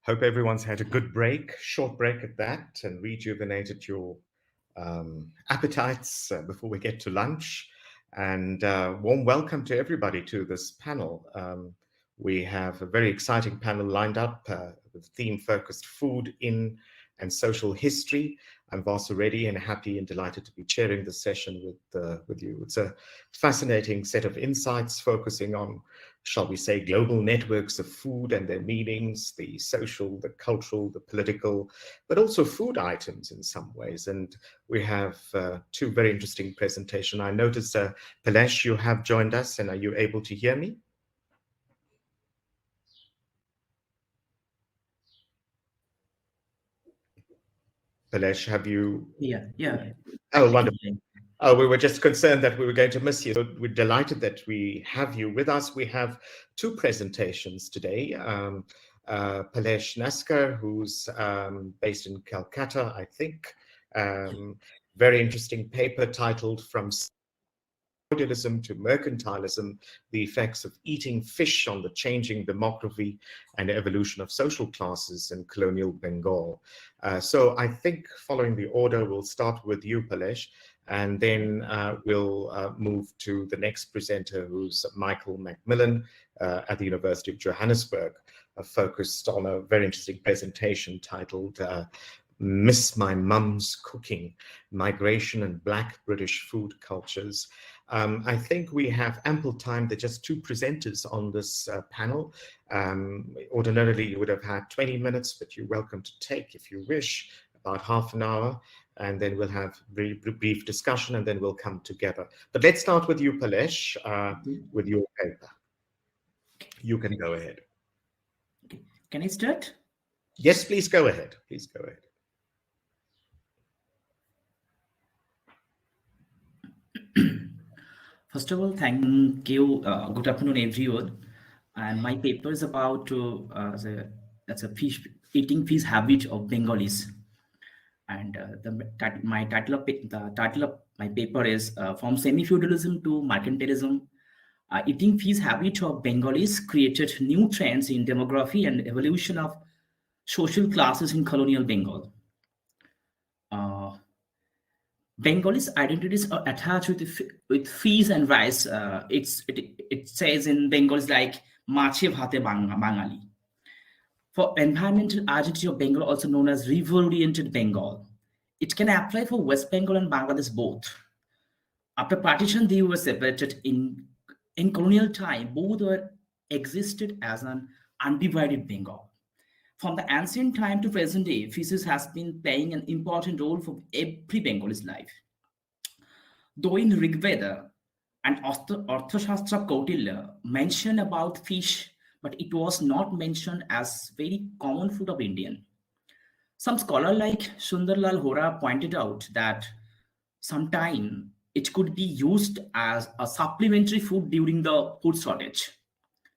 Hope everyone's had a good break, short break at that, and rejuvenated your appetites before we get to lunch. And warm welcome to everybody to this panel. We have a very exciting panel lined up with theme-focused food in and social history. I'm Vasu Reddy and happy and delighted to be chairing this session with you. It's a fascinating set of insights focusing on, shall we say, global networks of food and their meanings, the social, the cultural, the political, but also food items in some ways. And we have two very interesting presentations. I noticed, Palash, you have joined us, and are you able to hear me? Palash, have you? Yeah. Oh, wonderful. We were just concerned that we were going to miss you. So we're delighted that we have you with us. We have two presentations today. Palash Nasker, who's based in Calcutta, I think. Very interesting paper titled From Semi-Feudalism to Mercantilism, the effects of eating fish on the changing demography and evolution of social classes in colonial Bengal. So I think following the order, we'll start with you, Palash, and then we'll move to the next presenter, who's Michael McMillan at the University of Johannesburg, focused on a very interesting presentation titled Miss My Mum's Cooking, Migration and Black British Food Cultures. I think we have ample time. There are just two presenters on this panel. Ordinarily, you would have had 20 minutes, but you're welcome to take, if you wish, about half an hour, and then we'll have very brief discussion, and then we'll come together. But let's start with you, Palash, with your paper. You can go ahead. Okay. Can I start? Yes, please go ahead. Please go ahead. First of all, thank you. Good afternoon, everyone. And my paper is about eating fish habit of Bengalis. And the title of my paper is From Semi-Feudalism to Mercantilism. Eating fish habit of Bengalis created new trends in demography and evolution of social classes in colonial Bengal. Bengalis' identities are attached with fish and rice. It says in Bengalis like mache bhate Bangali. For environmental identity of Bengal, also known as river-oriented Bengal, it can apply for West Bengal and Bangladesh both. After partition, they were separated. In colonial time, both were existed as an undivided Bengal. From the ancient time to present day, fishes has been playing an important role for every Bengal's life. Though in Rigveda and Arthashastra Kautilya mention about fish, but it was not mentioned as very common food of Indian. Some scholar like Sundarlal Hora pointed out that sometime it could be used as a supplementary food during the food shortage,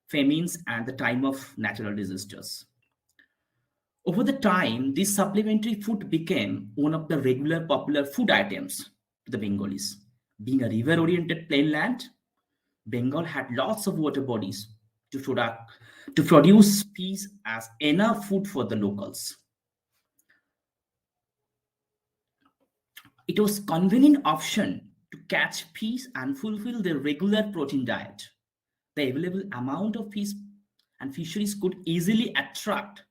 famines, and the time of natural disasters. Over the time, this supplementary food became one of the regular popular food items to the Bengalis. Being a river-oriented plain land, Bengal had lots of water bodies to produce fish as enough food for the locals. It was a convenient option to catch fish and fulfill their regular protein diet. The available amount of fish and fisheries could easily attract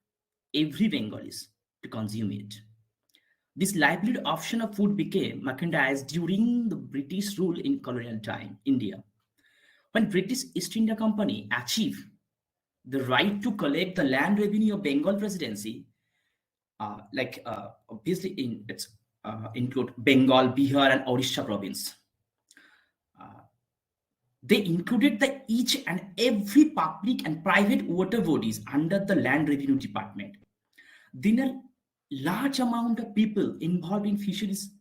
every Bengalis to consume it. This livelihood option of food became merchandised during the British rule in colonial time, India. When British East India Company achieved the right to collect the land revenue of Bengal Presidency, obviously it's include Bengal, Bihar, and Odisha province. They included each and every public and private water bodies under the Land Revenue Department. Then a large amount of people involved in fisheries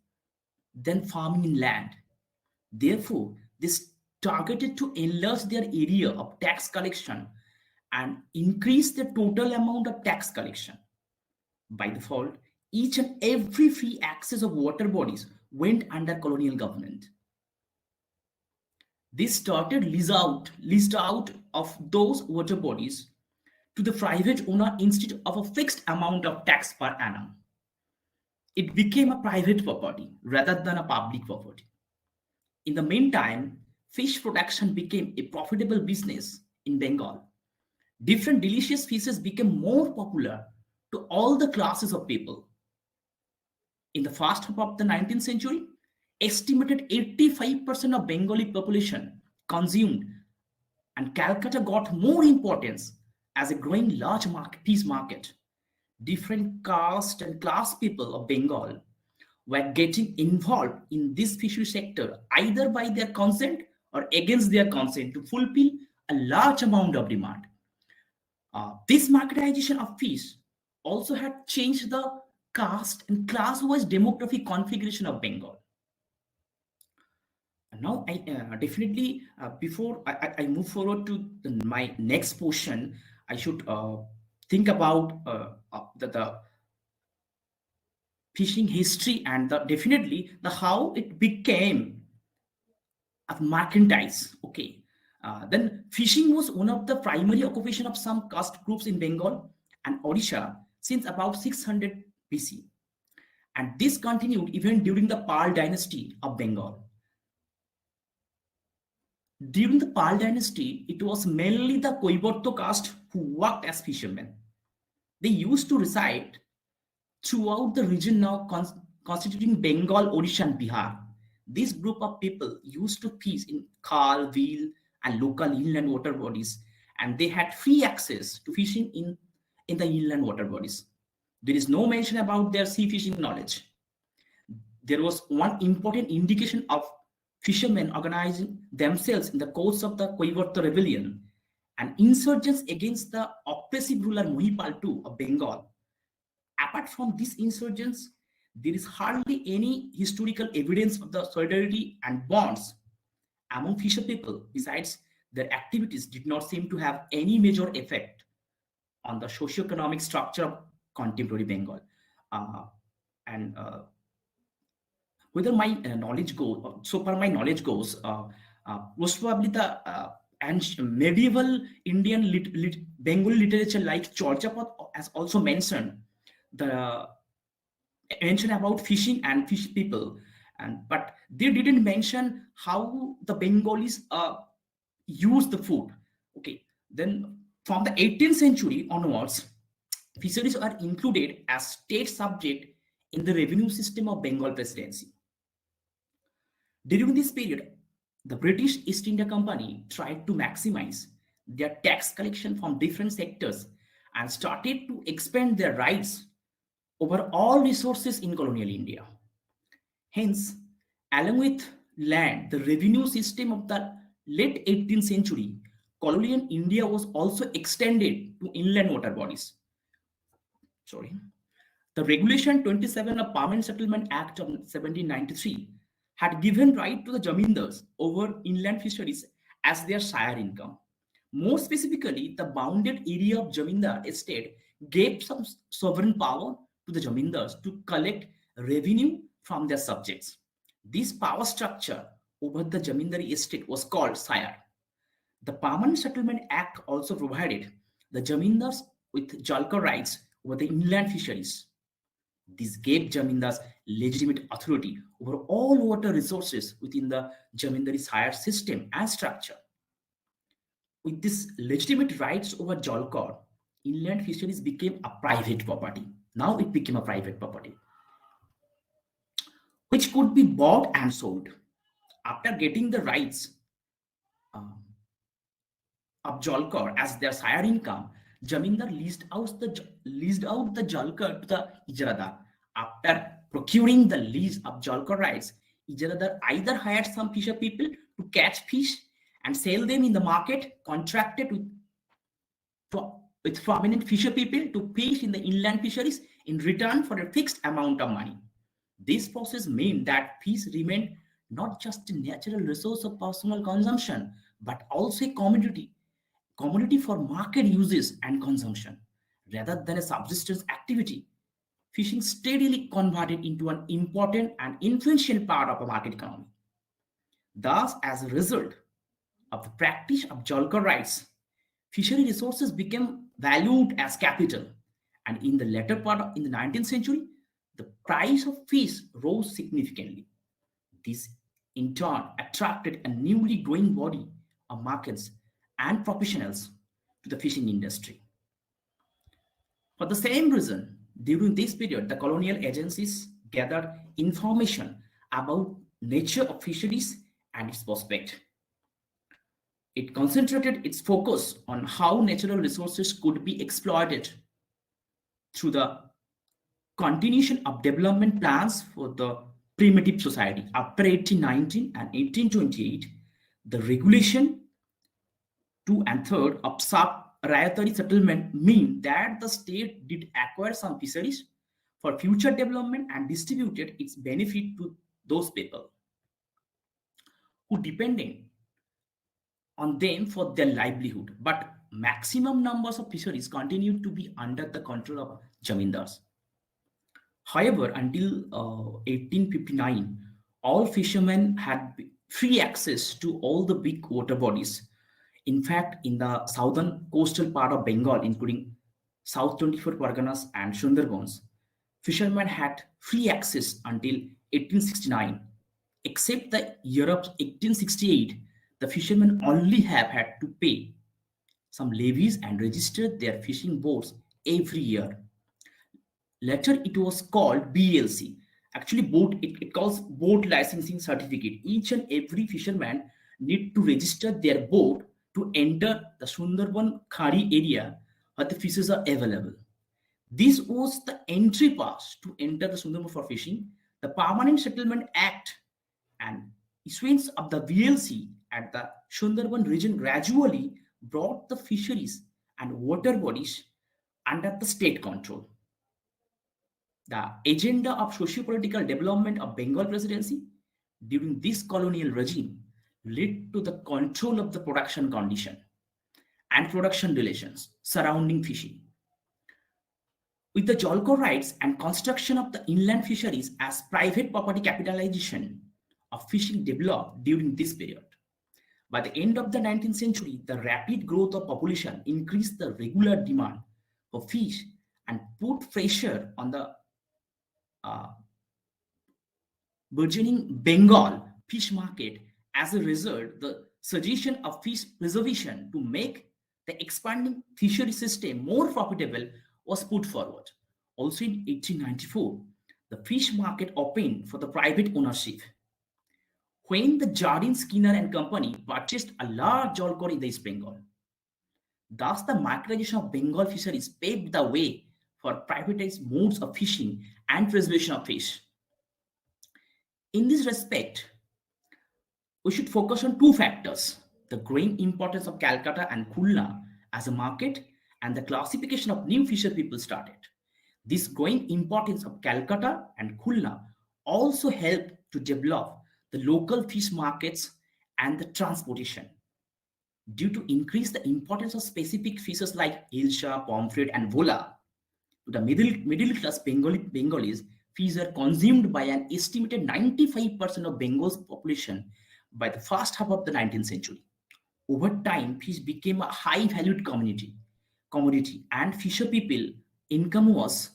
than farming in land. Therefore, this targeted to enlarge their area of tax collection and increase the total amount of tax collection. By default, each and every free access of water bodies went under colonial government. This started list out of those water bodies to the private owner instead of a fixed amount of tax per annum. It became a private property rather than a public property. In the meantime, fish production became a profitable business in Bengal. Different delicious fishes became more popular to all the classes of people. In the first half of the 19th century, estimated 85% of Bengali population consumed, and Calcutta got more importance as a growing large fish market. Different caste and class people of Bengal were getting involved in this fishery sector either by their consent or against their consent to fulfill a large amount of demand. This marketization of fish also had changed the caste and class-wise demographic configuration of Bengal. Now, I definitely, before I move forward to my next portion, I should think about the fishing history and definitely the how it became a mercantile. Okay, then fishing was one of the primary occupation of some caste groups in Bengal and Odisha since about 600 BC, and this continued even during the Pal dynasty of Bengal. During the Pal dynasty, it was mainly the Koiborto caste who worked as fishermen. They used to reside throughout the region now constituting Bengal, Odisha, and Bihar. This group of people used to fish in khal, wheel, and local inland water bodies, and they had free access to fishing in the inland water bodies. There is no mention about their sea fishing knowledge. There was one important indication of fishermen organizing themselves in the course of the Koiborto rebellion and insurgents against the oppressive ruler Mohipal II of Bengal. Apart from these insurgents, there is hardly any historical evidence of the solidarity and bonds among fisher people. Besides, their activities did not seem to have any major effect on the socio-economic structure of contemporary Bengal. Whether my knowledge goes, so far my knowledge goes, most probably the medieval Indian Bengali literature like Chorchapat has also mentioned about fishing and fish people, but they didn't mention how the Bengalis use the food. Okay, then from the 18th century onwards, fisheries are included as state subject in the revenue system of Bengal presidency. During this period, the British East India Company tried to maximize their tax collection from different sectors and started to expand their rights over all resources in colonial India. Hence, along with land, the revenue system of the late 18th century, colonial India was also extended to inland water bodies. The Regulation 27 of Permanent Settlement Act of 1793 had given right to the Jamindars over inland fisheries as their shire income. More specifically, the bounded area of Jamindar estate gave some sovereign power to the Jamindars to collect revenue from their subjects. This power structure over the Jamindari estate was called shire. The Permanent Settlement Act also provided the Jamindars with jalkar rights over the inland fisheries. This gave Jamindars legitimate authority over all water resources within the Jamindari shire system and structure. With this legitimate rights over jalkar, inland fisheries became a private property. Now it became a private property, which could be bought and sold. After getting the rights of jalkar as their shire income, Jamindar leased out the jalkar to the Ijaradar. After procuring the lease of jalkar rights, Ijaradar either hired some fisher people to catch fish and sell them in the market, contracted with prominent fisher people to fish in the inland fisheries in return for a fixed amount of money. This process meant that fish remained not just a natural resource of personal consumption, but also a commodity for market uses and consumption. Rather than a subsistence activity, fishing steadily converted into an important and influential part of a market economy. Thus, as a result of the practice of jalkar rights, fishery resources became valued as capital. And in the latter part in the 19th century, the price of fish rose significantly. This in turn attracted a newly growing body of markets and professionals to the fishing industry. For the same reason, during this period, the colonial agencies gathered information about nature of fisheries and its prospect. It concentrated its focus on how natural resources could be exploited through the continuation of development plans for the primitive society. After 1819 and 1828, the regulation 2 and 3 of sub-riotary settlement mean that the state did acquire some fisheries for future development and distributed its benefit to those people who depended on them for their livelihood. But maximum numbers of fisheries continued to be under the control of zamindars. However, until 1859, all fishermen had free access to all the big water bodies. In fact, in the southern coastal part of Bengal, including South 24 Parganas and Sundarbans, fishermen had free access until 1869. Except the year of 1868, the fishermen only have had to pay some levies and register their fishing boats every year. Later, it was called BLC. Actually, it calls boat licensing certificate. Each and every fisherman need to register their boat to enter the Sundarban Khari area where the fishes are available. This was the entry pass to enter the Sundarban for fishing. The Permanent Settlement Act and issuance of the BLC at the Sundarban region gradually brought the fisheries and water bodies under the state control. The agenda of socio-political development of Bengal presidency during this colonial regime led to the control of the production condition and production relations surrounding fishing. With the Jalko rights and construction of the inland fisheries as private property, capitalization of fishing developed during this period. By the end of the 19th century, the rapid growth of population increased the regular demand for fish and put pressure on the burgeoning Bengal fish market. As a result, the suggestion of fish preservation to make the expanding fishery system more profitable was put forward. Also in 1894, the fish market opened for the private ownership. When the Jardine Skinner and Company purchased a large jalkor in the East Bengal. Thus, the micronization of Bengal fisheries paved the way for privatized modes of fishing and preservation of fish. In this respect, we should focus on two factors: the growing importance of Calcutta and Khulna as a market and the classification of new fisher people started. This growing importance of Calcutta and Khulna also helped to develop the local fish markets and the transportation. Due to increase the importance of specific fishes like Ilsha, pomfret, and vola, to the middle class Bengalis, fish are consumed by an estimated 95% of Bengal's population by the first half of the 19th century. Over time, fish became a high valued commodity, and fisher people income was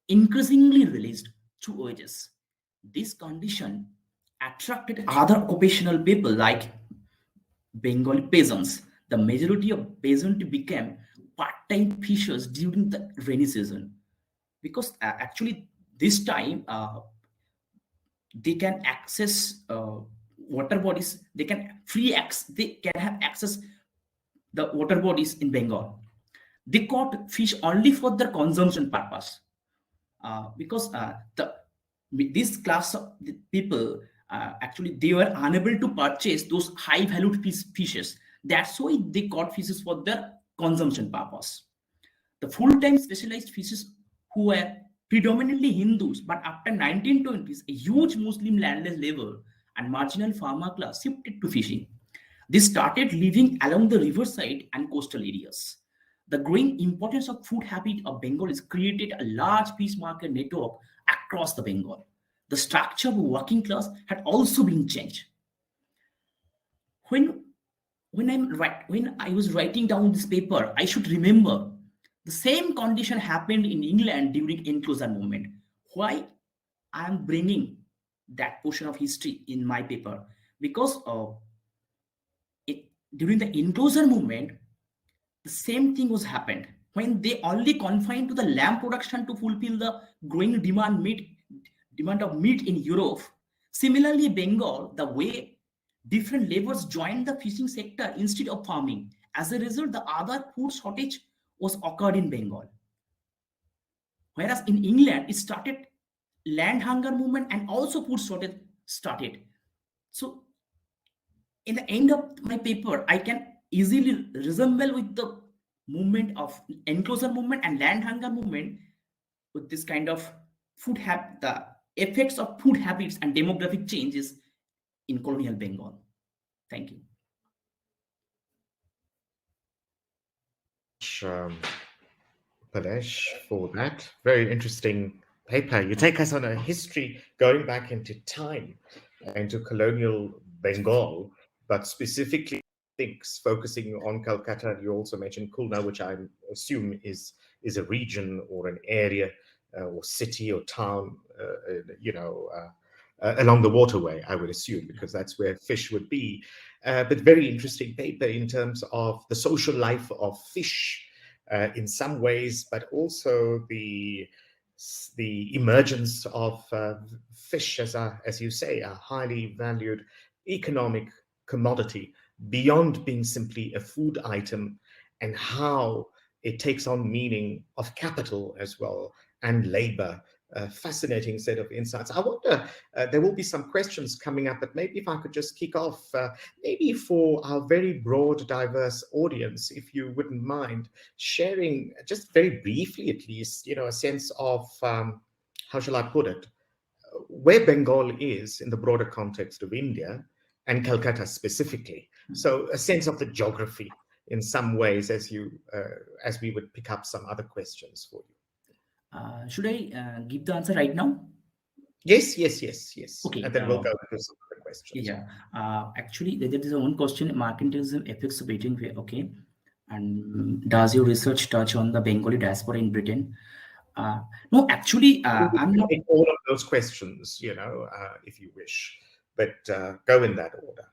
increasingly released through wages. This condition attracted other occupational people like Bengali peasants. The majority of peasants became part-time fishers during the rainy season because actually this time they can access water bodies. They can have access the water bodies in Bengal. They caught fish only for their consumption purpose because this class of people actually they were unable to purchase those high valued fishes. That's why they caught fishes for their consumption purpose. The full-time specialized fishes who were predominantly Hindus, but after 1920s, a huge Muslim landless labor and marginal farmer class shifted to fishing. They started living along the riverside and coastal areas. The growing importance of food habit of Bengalis created a large fish market network across the Bengal. The structure of working class had also been changed. When I was writing down this paper, I should remember The same condition happened in England during enclosure movement. Why I am bringing that portion of history in my paper? Because during the enclosure movement, the same thing was happened when they only confined to the lamb production to fulfill the growing demand of meat in Europe. Similarly, Bengal, the way different laborers joined the fishing sector instead of farming. As a result, the other food shortage was occurred in Bengal. Whereas in England, it started land hunger movement and also food shortage started. So in the end of my paper, I can easily resemble with the movement of enclosure movement and land hunger movement with this kind of the effects of food habits and demographic changes in colonial Bengal. Thank you. Palash, for that very interesting paper. You take us on a history going back into time, into colonial Bengal, but specifically things focusing on Calcutta. You also mentioned Khulna, which I assume is a region or an area or city or town, along the waterway, I would assume, because that's where fish would be. But very interesting paper in terms of the social life of fish in some ways, but also the emergence of fish as you say, a highly valued economic commodity beyond being simply a food item, and how it takes on meaning of capital as well and labor. Fascinating set of insights. I wonder, there will be some questions coming up, but maybe if I could just kick off, maybe for our very broad, diverse audience, if you wouldn't mind sharing, just very briefly at least, a sense of, how shall I put it, where Bengal is in the broader context of India and Calcutta specifically. So a sense of the geography in some ways as we would pick up some other questions for you. Should I give the answer right now? Yes. Okay. And then we'll go to some other questions. Yeah. Actually, there is one question: mercantilism affects Britain. Okay. And does your research touch on the Bengali diaspora in Britain? No, actually, I'm not. All of those questions, if you wish, but go in that order.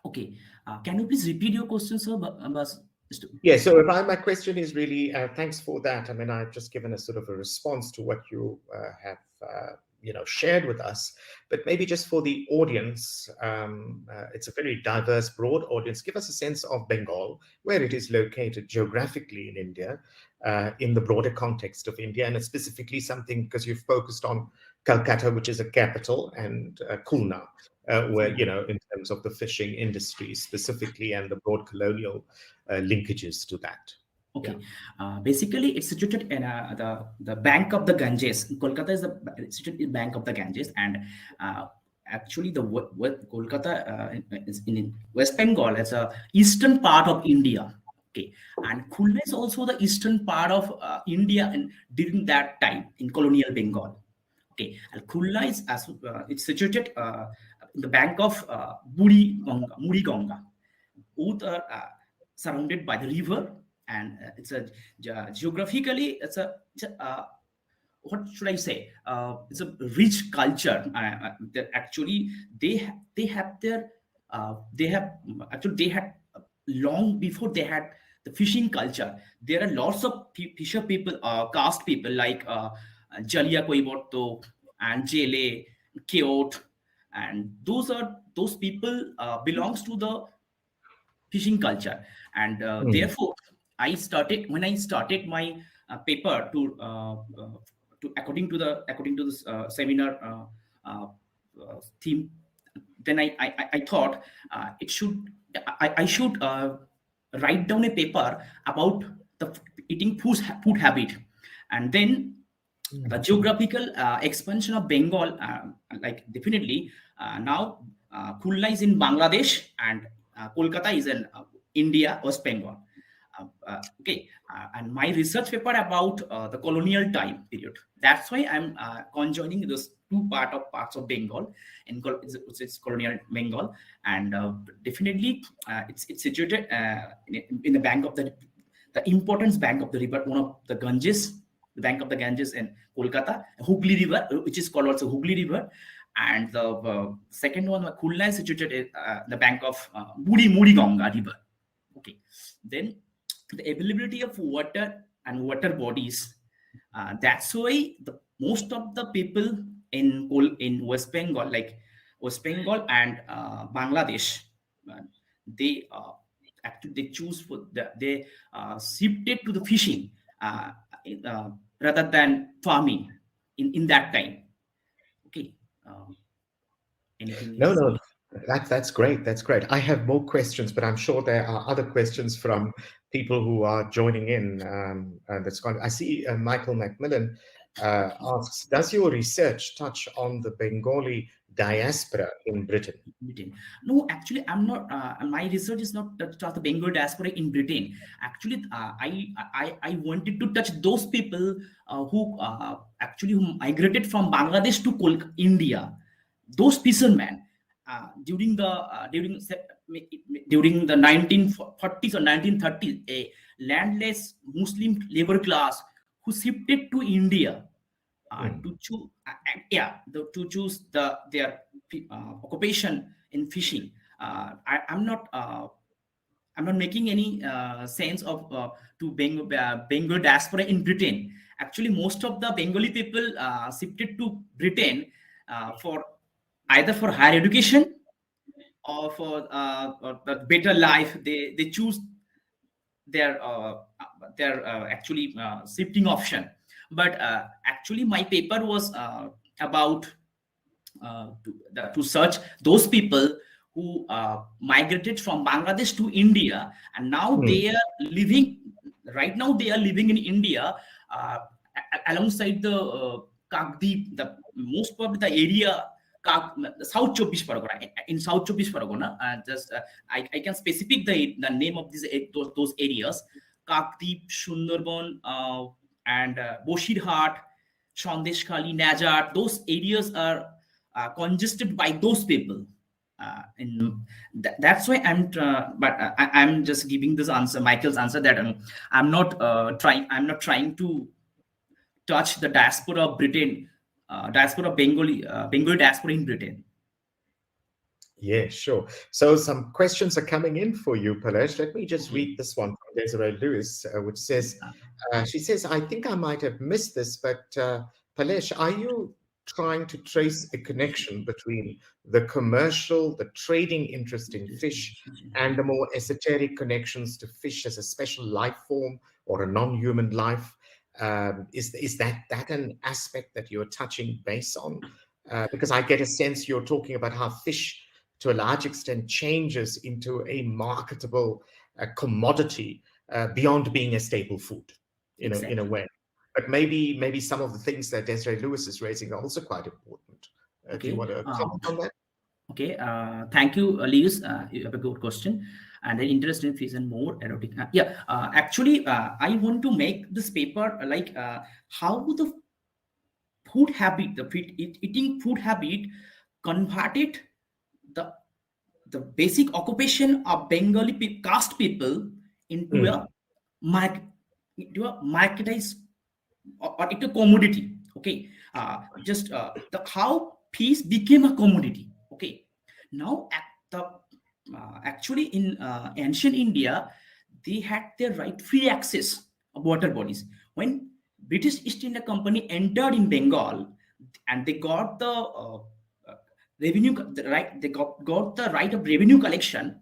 Okay. Can you please repeat your question, sir? Yeah, so my question is really, thanks for that. I mean, I've just given a sort of a response to what you have, shared with us, but maybe just for the audience, it's a very diverse, broad audience. Give us a sense of Bengal, where it is located geographically in India, in the broader context of India, and it's specifically something because you've focused on Calcutta, which is a capital, and Khulna, where, in terms of the fishing industry specifically and the broad colonial linkages to that. Okay. Yeah. Basically, it's situated in the bank of the Ganges. Kolkata is situated in bank of the Ganges, and actually, the Kolkata is in West Bengal. It's a eastern part of India. Okay, and Khulna is also the eastern part of India, and during that time in colonial Bengal. Okay, and Khulna is it's situated in the bank of Muri Ganga, both are surrounded by the river, and it's a geographically what should I say? It's a rich culture. Actually, they had long before they had the fishing culture. There are lots of fisher people, caste people like Jalia Koiborto and Jele, Keot, and those people belongs to the fishing culture, and therefore when I started my paper to according to this seminar theme, then I thought I should write down a paper about the eating food habit, and then the geographical expansion of Bengal. Like definitely now Khulna is in Bangladesh, and Kolkata is in India, West Bengal. Okay, and my research paper about the colonial time period. That's why I'm conjoining those two parts of Bengal, and it's colonial Bengal, and definitely it's situated in the bank of the the importance bank of the river, one of the Ganges, the bank of the Ganges in Kolkata, Hooghly River, which is called also Hooghly River. And the second one, Khulna, is situated at the bank of Muri Ganga River. Okay. Then the availability of water and water bodies. That's why most of the people in West Bengal, like West Bengal and Bangladesh, they actually they choose for they shifted to the fishing rather than farming in that time. Okay. Anything else? No, that's great. That's great. I have more questions, but I'm sure there are other questions from people who are joining in. I see Michael McMillan asks, does your research touch on the Bengali diaspora in Britain? No, actually, I'm not. My research is not touched on the Bengal diaspora in Britain. Actually, I wanted to touch those people who migrated from Bangladesh to India. Those fishermen during the 1940s or 1930s, a landless Muslim labor class who shifted to India to choose their occupation in fishing. I'm not making any sense of to Bengal diaspora in Britain. Actually, most of the Bengali people shifted to Britain for either for higher education or for a better life. They choose their actually shifting option. But actually, my paper was about to search those people who migrated from Bangladesh to India, and now they are living. Right now, they are living in India alongside the Kakdeep, the most probably the area. South Chobbish Pargona, in South Chobbish Pargona, I can specific the name of those areas: Kakdeep, Sundarban, and Boshirhat, Sandeshkhali, Najat. Those areas are congested by those people. That's why I'm just giving this answer, Michael's answer, that I'm not trying to touch the diaspora of Britain. Diaspora Bengali diaspora in Britain. Yeah, sure. So some questions are coming in for you, Palash. Let me just read this one from Desiree Lewis, which says, she says, I think I might have missed this, but Palash, are you trying to trace a connection between the commercial, the trading interest in fish, and the more esoteric connections to fish as a special life form or a non-human life? Is that an aspect that you're touching base on? Because I get a sense you're talking about how fish, to a large extent, changes into a marketable commodity beyond being a staple food, in a way. But maybe some of the things that Desiree Lewis is raising are also quite important. Do you want to comment on that? Okay, thank you, Lewis. You have a good question. And an interest in fish and more erotic. Actually, I want to make this paper like how the food habit, eating food habit, converted the basic occupation of Bengali caste people into a marketized or into a commodity. Okay, how fish became a commodity. Okay, now actually in ancient India, they had their free access of water bodies. When British East India Company entered in Bengal, and they got the revenue, they got the right of revenue collection.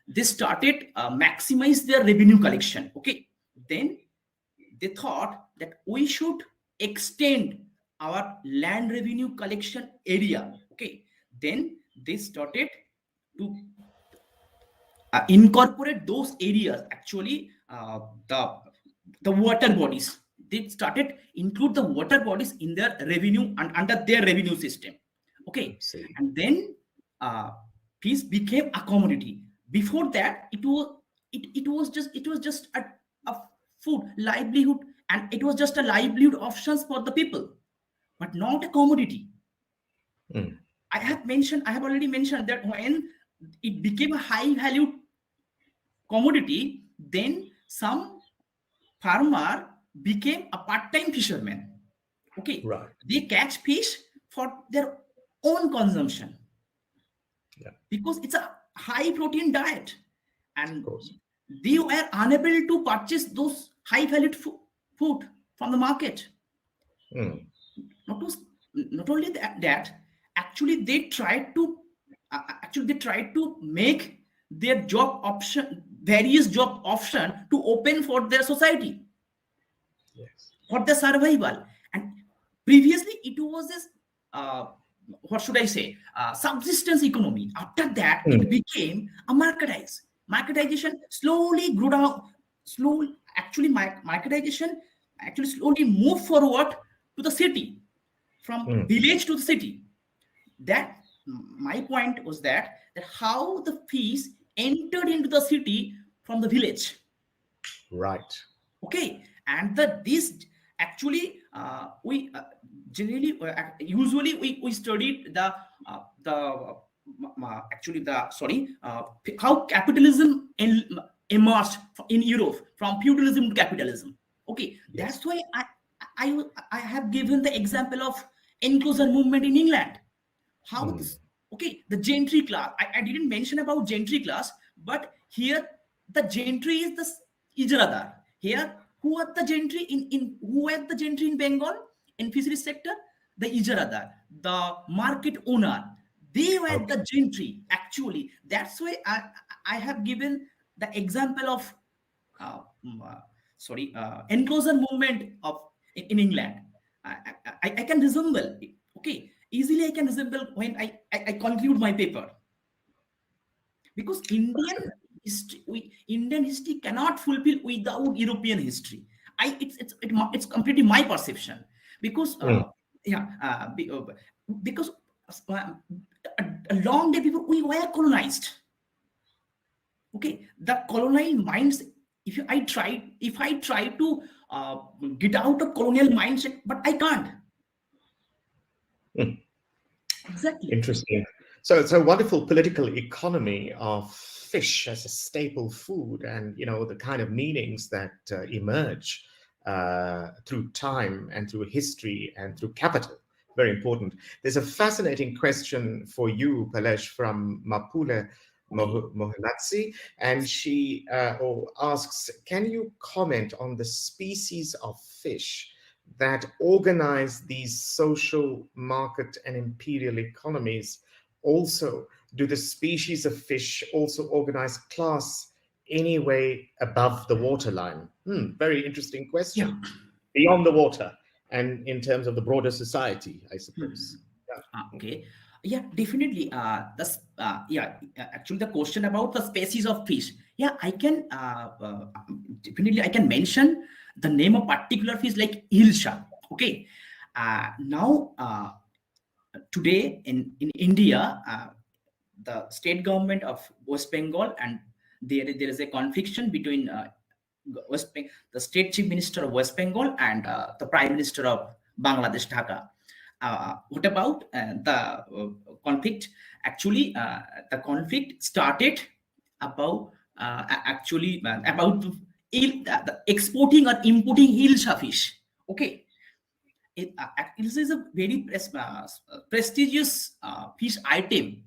They started maximize their revenue collection. Okay, then they thought that we should extend our land revenue collection area. Okay, then they started to incorporate those areas. Actually, the water bodies. They started include the water bodies in their revenue and under their revenue system. Okay, and then fish became a commodity. Before that, it was just a food livelihood, and it was just a livelihood options for the people, but not a commodity. I have already mentioned that when it became a high value commodity, then some farmer became a part-time fisherman. Okay, Right. they catch fish for their own consumption. Yeah. Because it's a high protein diet, Of and course. they were unable to purchase those high valued food from the market. Mm. Not only that, actually they tried to make their various job option to open for their society, Yes. for their survival. And previously it was this what should I say, subsistence economy. After that, it became a marketization slowly grew down. Marketization actually slowly moved forward to the city, from village to the city. That my point was that how the fees entered into the city from the village. Right. Okay, and this actually we generally usually we studied how capitalism emerged in Europe from feudalism to capitalism. Okay, Yes. that's why I have given the example of enclosure movement in England. How this, okay, the gentry class. I didn't mention about gentry class, but here the gentry is the ijradar. Here, who are the gentry in Bengal in fisheries sector? The ijradar, the market owner. They were the gentry actually. That's why I have given the example of enclosure movement of in England. I can resemble. Okay, easily I can resemble when I conclude my paper, because Indian history cannot fulfill without European history. It's completely my perception, because because a long day before we were colonized. Okay, the colonial minds. If I try to get out of colonial mindset, but I can't. Exactly. Interesting. So it's a wonderful political economy of fish as a staple food, and the kind of meanings that emerge through time and through history and through capital. Very important. There's a fascinating question for you, Palash, from Mapule Mohanatsi, and she asks, can you comment on the species of fish that organize these social, market, and imperial economies? Also, do the species of fish also organize class anyway above the waterline? Very interesting question. Yeah. Beyond the water and in terms of the broader society, I suppose. Okay. Yeah, definitely. Actually, the question about the species of fish. Yeah, I can definitely I can mention the name of particular fish like Ilsha. Okay. Now, today in India, the state government of West Bengal, and there is a conflict between the state chief minister of West Bengal and the prime minister of Bangladesh, Dhaka. What about the conflict? Actually, the conflict started about about the exporting or importing Hilsha fish. Okay, this is a very prestigious fish item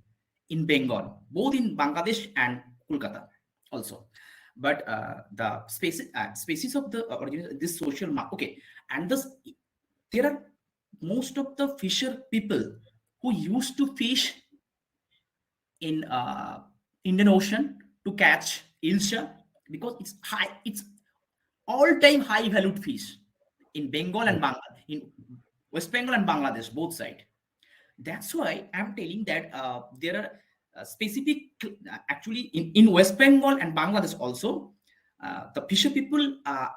in Bengal, both in Bangladesh and Kolkata also. But the species of the this social okay, and there are most of the fisher people who used to fish in Indian Ocean to catch ilsha, because it's all-time high valued fish in Bengal and Bangladesh, in West Bengal and Bangladesh, both sides. That's why I'm telling that there are specific, actually in West Bengal and Bangladesh also, the fisher people have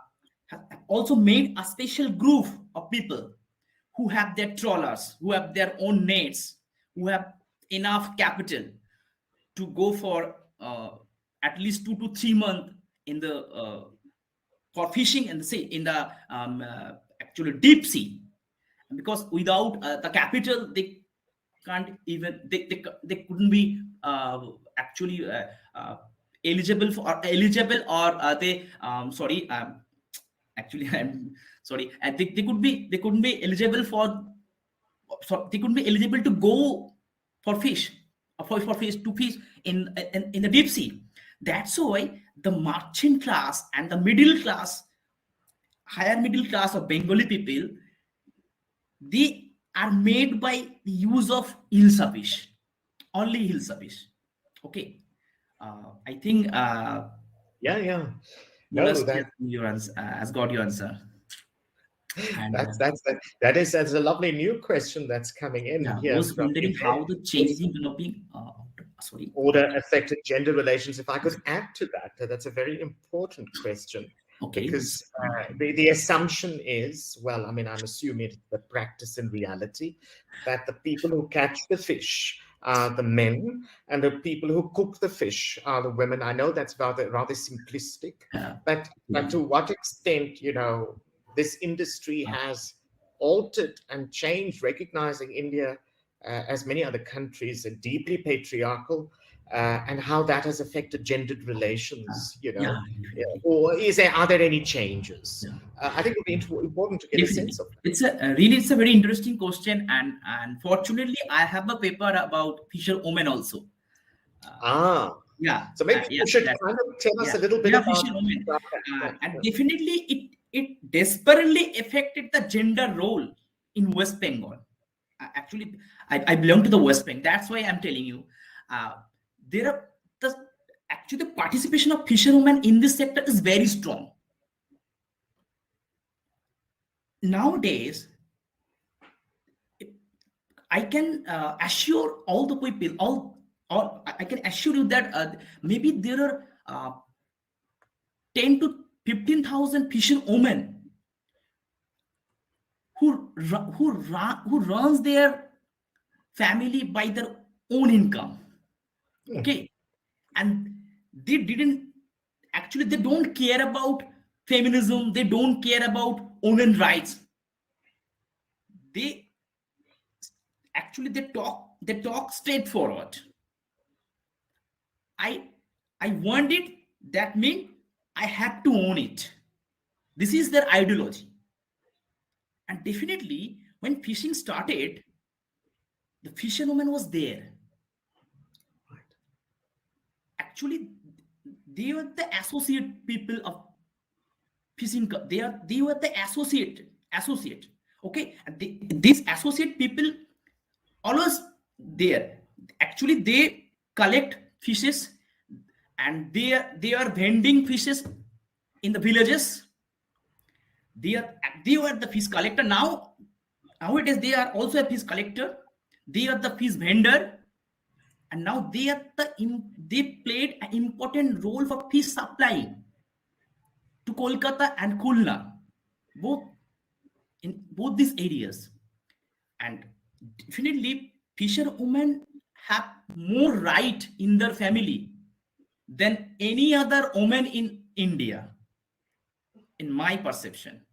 also made a special group of people who have their trawlers, who have their own nets, who have enough capital to go for at least 2 to 3 months in the for fishing in the sea, in the actually deep sea, because without the capital they can't even they couldn't be actually eligible or they Actually, I'm sorry. I think they couldn't be eligible they couldn't be eligible to go for fish, for fish to fish in the deep sea. That's why the merchant class and the middle class, higher middle class of Bengali people, they are made by the use of hilsa fish, only hilsa fish. Okay, I think Yeah. Mulas No, that has got your answer. And that's a lovely new question that's coming in yeah, here was from wondering how the changing developing sorry order affected gender relations. If I could add to that, that's a very important question. okay Because the assumption is, well, I mean, I'm assuming the practice in reality, that the people who catch the fish are the men, and the people who cook the fish are the women. I know that's rather simplistic, but to what extent, this industry has altered and changed, recognizing India, as many other countries, are deeply patriarchal, and how that has affected gendered relations, or are there any changes? I think it would be important to get a sense of that. It's a very interesting question, and fortunately I have a paper about fisher women also. So maybe you should kind of tell us a little bit about fisher women. And definitely it desperately affected the gender role in West Bengal. Actually, I belong to the West Bengal. That's why I'm telling you. The participation of fisherwomen in this sector is very strong. Nowadays, I can assure all the people, I can assure you that maybe there are 10 to 15,000 fisherwomen who runs their family by their own income. Okay, and they don't care about feminism. They don't care about women's rights. They talk straightforward. I want it. That means I have to own it. This is their ideology. And definitely, when fishing started, the fisherwoman was there. Actually, they were the associate people of fishing. They were the associate. Okay, and these associate people always there. Actually, they collect fishes, and they are vending fishes in the villages. They were the fish collector. Nowadays they are also a fish collector. They are the fish vendor, and now they played an important role for fish supply to Kolkata and Khulna, in both these areas. And definitely fisherwomen have more right in their family than any other woman in India, in my perception.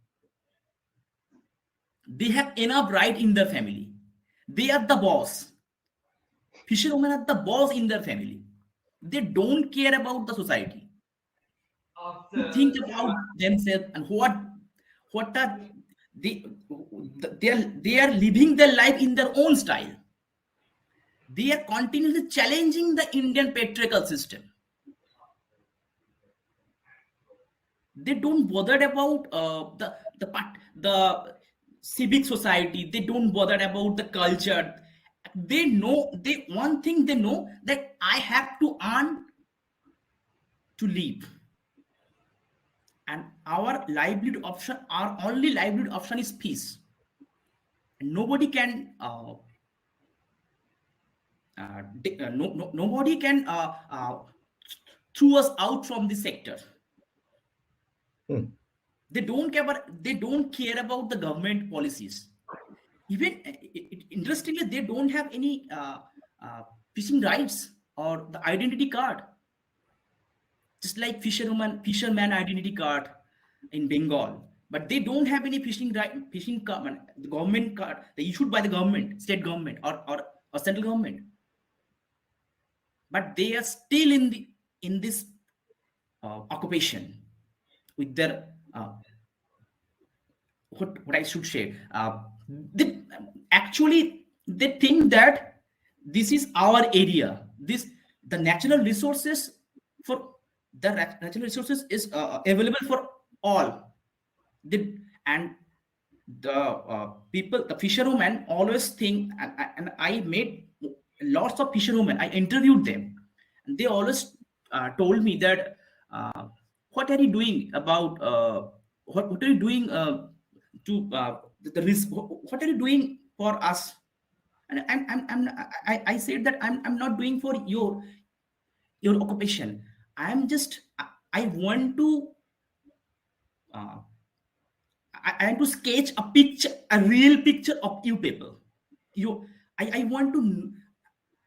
They have enough right in their family. They are the boss. Fisherwomen are the boss in their family. They don't care about the society. They think about themselves and what are they are living their life in their own style. They are continuously challenging the Indian patriarchal system. They don't bother about the civic society. They don't bother about the culture. One thing they know, that I have to earn to live, and our only livelihood option is peace. And nobody can nobody can throw us out from the sector. They don't care about the government policies. Even interestingly, they don't have any fishing rights or the identity card, just like fisherman identity card in Bengal. But they don't have any fishing card, the government card, they issued by the government, state government or central government. But they are still in this occupation with their what I should say. They, actually, they think that this is our area. The natural resources natural resources is available for all. And the fisherwomen always think, and I made lots of fisherwomen. I interviewed them, and they always told me that, what are you doing about what are you doing to the risk? What are you doing for us? And I said that I'm not doing for your occupation. I want to uh, I want to sketch a picture, a real picture of you people. I want to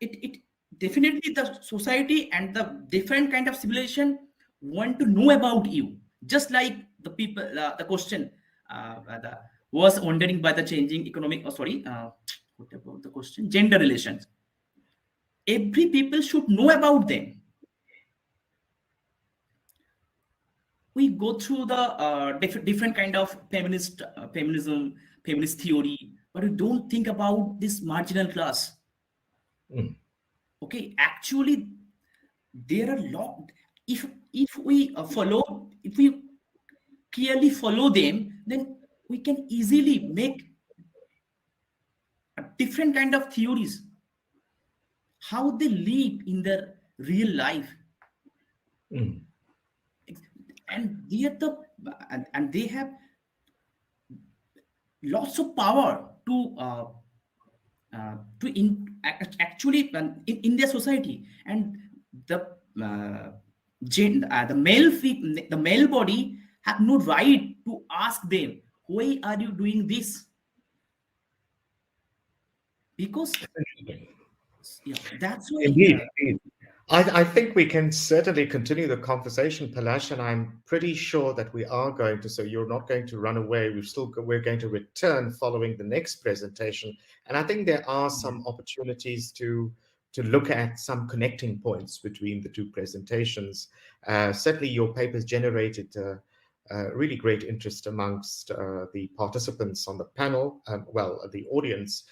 it definitely the society and the different kind of civilization want to know about you, just like the people. The question was wondering by the changing economic. Oh, sorry, what about the question? Gender relations. Every people should know about them. We go through the different kind of feminism, feminist theory, but we don't think about this marginal class. Okay, actually, there are lot. If we if we clearly follow them, then we can easily make a different kind of theories, how they live in their real life. And they are and they have lots of power actually in their society. And the the male body have no right to ask them, why are you doing this? Because yeah, that's why. Indeed. I think we can certainly continue the conversation, Palash, and I'm pretty sure that we are going to. So you're not going to run away. We're going to return following the next presentation, and I think there are some opportunities to look at some connecting points between the two presentations. Certainly, your papers generated really great interest amongst the participants on the panel, the audience.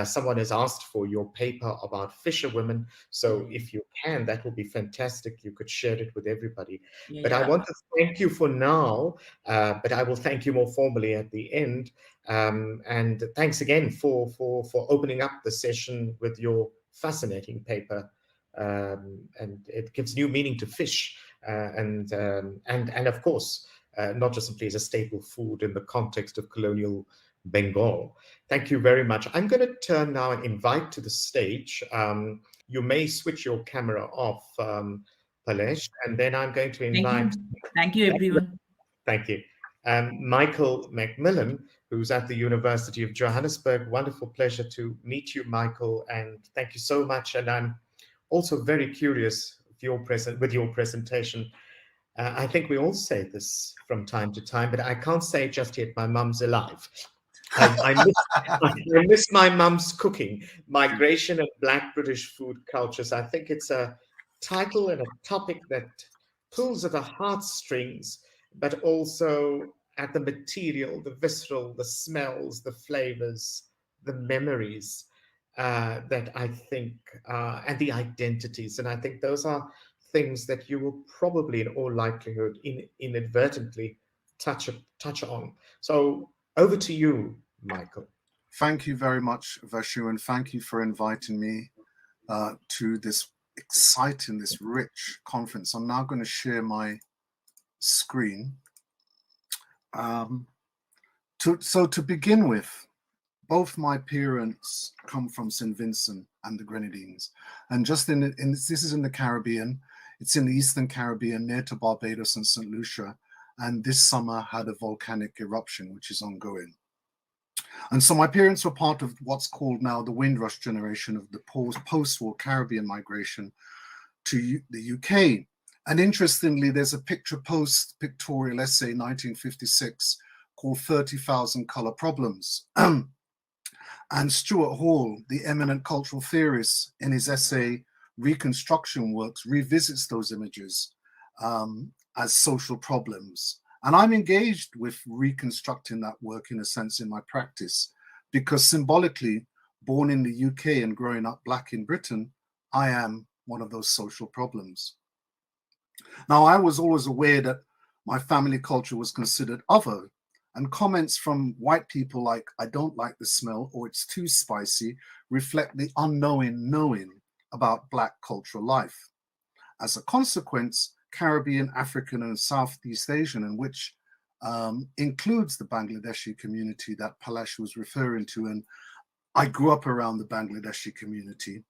Someone has asked for your paper about fisherwomen. So if you can, that will be fantastic. You could share it with everybody. But I want to thank you for now, but I will thank you more formally at the end. And thanks again for opening up the session with your fascinating paper. And it gives new meaning to fish. And of course, not just simply as a staple food in the context of colonial Bengal. Thank you very much. I'm going to turn now and invite to the stage. You may switch your camera off, Palash, and then I'm going to invite... Thank you, everyone. Thank you. Michael McMillan, who's at the University of Johannesburg. Wonderful pleasure to meet you, Michael, and thank you so much. And I'm also very curious with your presentation. I think we all say this from time to time, but I can't say it just yet. My mum's alive. I miss my mum's cooking, Migration of Black British Food Cultures. I think it's a title and a topic that pulls at the heartstrings, but also at the material, the visceral, the smells, the flavors, the memories that I think, and the identities. And I think those are things that you will probably, in all likelihood, inadvertently touch on. So over to you, Michael. Thank you very much, Vasu, and thank you for inviting me to this exciting, this rich conference. I'm now going to share my screen. So to begin with, both my parents come from St. Vincent and the Grenadines, and just this is in the Caribbean. It's in the Eastern Caribbean, near to Barbados and St. Lucia, and this summer had a volcanic eruption, which is ongoing. And so my parents were part of what's called now the Windrush generation of the post-war Caribbean migration to the UK. And interestingly, there's a post-pictorial essay, 1956, called 30,000 Color Problems. And Stuart Hall, the eminent cultural theorist, in his essay, Reconstruction Works, revisits those images as social problems And I'm engaged with reconstructing that work in a sense in my practice, because symbolically, born in the UK and growing up Black in Britain, I am one of those social problems. Now, I was always aware that my family culture was considered other, and comments from white people like, I don't like the smell or it's too spicy, reflect the unknowing knowing about Black cultural life. As a consequence, Caribbean, African, and Southeast Asian, in which includes the Bangladeshi community that Palash was referring to, and I grew up around the Bangladeshi community,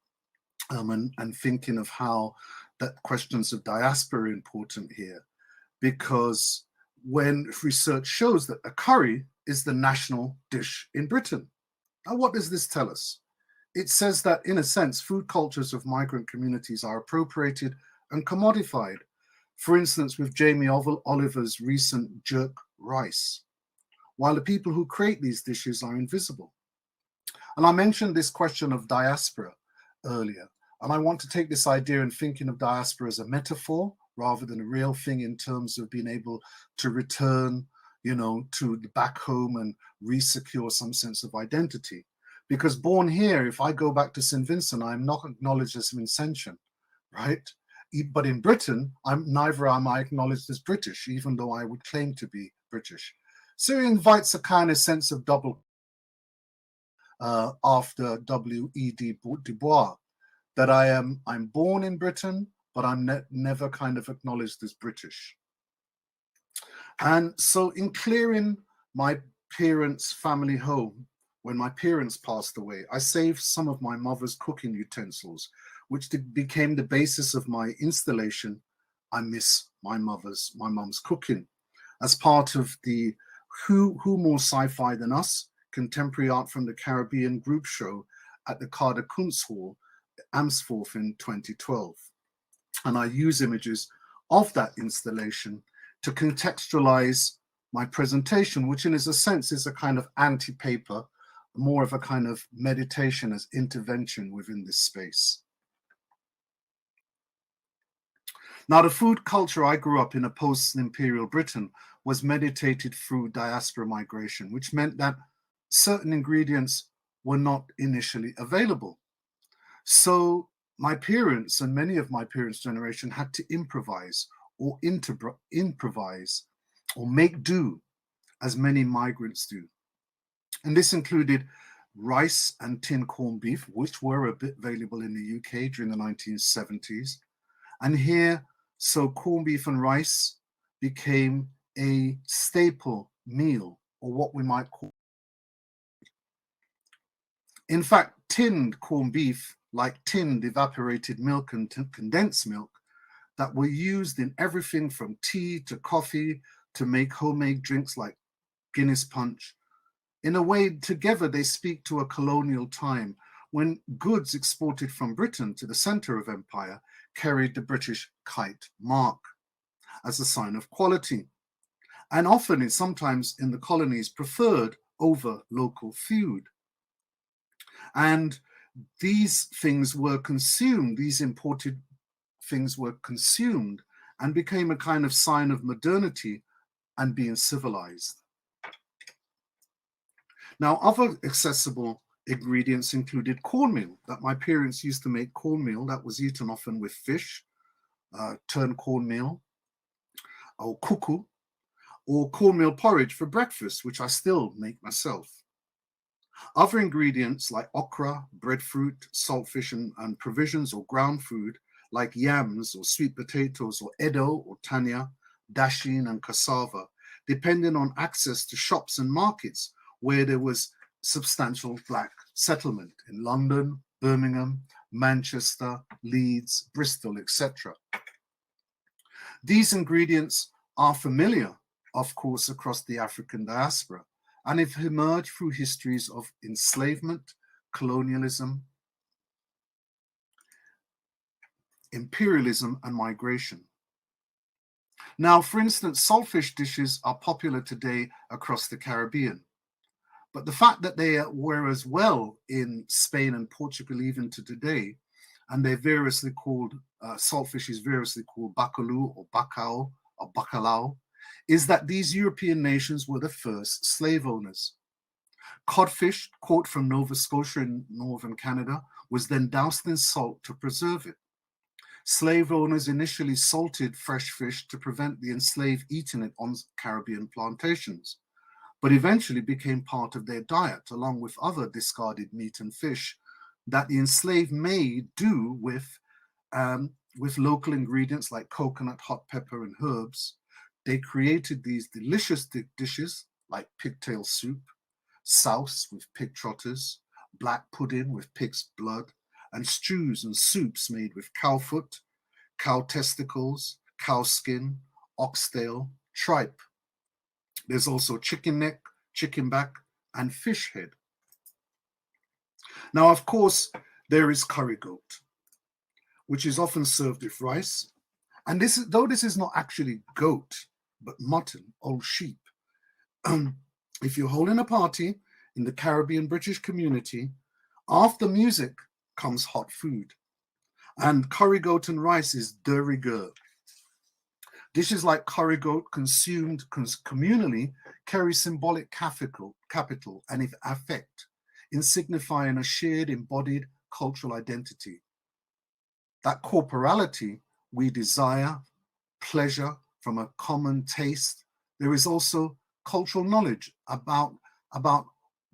and thinking of how that questions of diaspora are important here, because when research shows that a curry is the national dish in Britain. Now, what does this tell us? It says that, in a sense, food cultures of migrant communities are appropriated and commodified. For instance, with Jamie Oliver's recent jerk rice, while the people who create these dishes are invisible. And I mentioned this question of diaspora earlier, and I want to take this idea and thinking of diaspora as a metaphor rather than a real thing in terms of being able to return, to the back home and resecure some sense of identity. Because born here, if I go back to St. Vincent, I'm not acknowledged as Vincentian, right? But in Britain, neither am I acknowledged as British, even though I would claim to be British. So it invites a kind of sense of double after W.E.D. Du Bois, that I'm born in Britain, but I'm never kind of acknowledged as British. And so in clearing my parents' family home, when my parents passed away, I saved some of my mother's cooking utensils, which became the basis of my installation, I Miss My Mum's Cooking, as part of the Who More Sci-Fi Than Us? Contemporary Art from the Caribbean group show at the Carter Kunsthal, Amsforth in 2012. And I use images of that installation to contextualize my presentation, which in a sense is a kind of anti-paper, more of a kind of meditation as intervention within this space. Now, the food culture I grew up in a post-imperial Britain was meditated through diaspora migration, which meant that certain ingredients were not initially available. So my parents and many of my parents' generation had to improvise or make do, as many migrants do. And this included rice and tin corned beef, which were a bit available in the UK during the 1970s. And here, so corned beef and rice became a staple meal, or what we might call. In fact, tinned corned beef, like tinned evaporated milk and condensed milk, that were used in everything from tea to coffee to make homemade drinks like Guinness punch. In a way, together they speak to a colonial time when goods exported from Britain to the center of empire carried the British kite mark as a sign of quality, and often sometimes in the colonies preferred over local food. And these things were consumed, these imported things were consumed and became a kind of sign of modernity and being civilized. Now, other accessible ingredients included cornmeal, that my parents used to make cornmeal that was eaten often with fish, turned cornmeal, or kuku, or cornmeal porridge for breakfast, which I still make myself. Other ingredients like okra, breadfruit, saltfish, and provisions or ground food like yams or sweet potatoes or edo or tanya, dashin and cassava, depending on access to shops and markets where there was substantial Black settlement in London, Birmingham, Manchester, Leeds, Bristol, etc. These ingredients are familiar, of course, across the African diaspora, and have emerged through histories of enslavement, colonialism, imperialism, and migration. Now, for instance, saltfish dishes are popular today across the Caribbean, but the fact that they were as well in Spain and Portugal even to today, and they're variously called, saltfish is variously called bacalhau or bacao or bacalhau, is that these European nations were the first slave owners. Codfish, caught from Nova Scotia in northern Canada, was then doused in salt to preserve it. Slave owners initially salted fresh fish to prevent the enslaved eating it on Caribbean plantations, but eventually became part of their diet, along with other discarded meat and fish that the enslaved made do with local ingredients like coconut, hot pepper, and herbs. They created these delicious dishes like pigtail soup, souse with pig trotters, black pudding with pig's blood, and stews and soups made with cow foot, cow testicles, cow skin, oxtail, tripe. There's also chicken neck, chicken back, and fish head. Now, of course, there is curry goat, which is often served with rice. And though this is not actually goat, but mutton or sheep. If you're holding a party in the Caribbean British community, after music comes hot food. And curry goat and rice is de rigueur. Dishes like curry goat consumed communally carry symbolic capital and affect in signifying a shared embodied cultural identity. That corporality we desire, pleasure from a common taste. There is also cultural knowledge about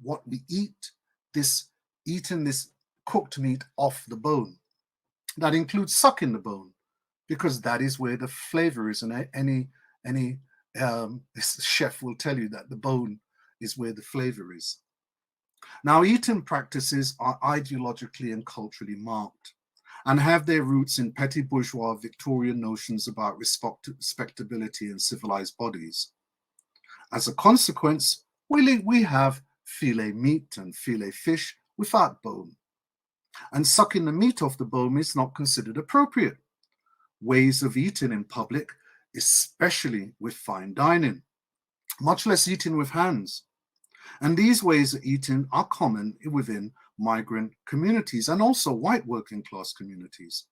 what we eat, eating this cooked meat off the bone. That includes sucking the bone, because that is where the flavor is, and any chef will tell you that the bone is where the flavor is. Now, eating practices are ideologically and culturally marked and have their roots in petty bourgeois Victorian notions about respectability and civilized bodies. As a consequence, we have filet meat and filet fish without bone. And sucking the meat off the bone is not considered appropriate. Ways of eating in public, especially with fine dining, much less eating with hands. And these ways of eating are common within migrant communities and also white working class communities.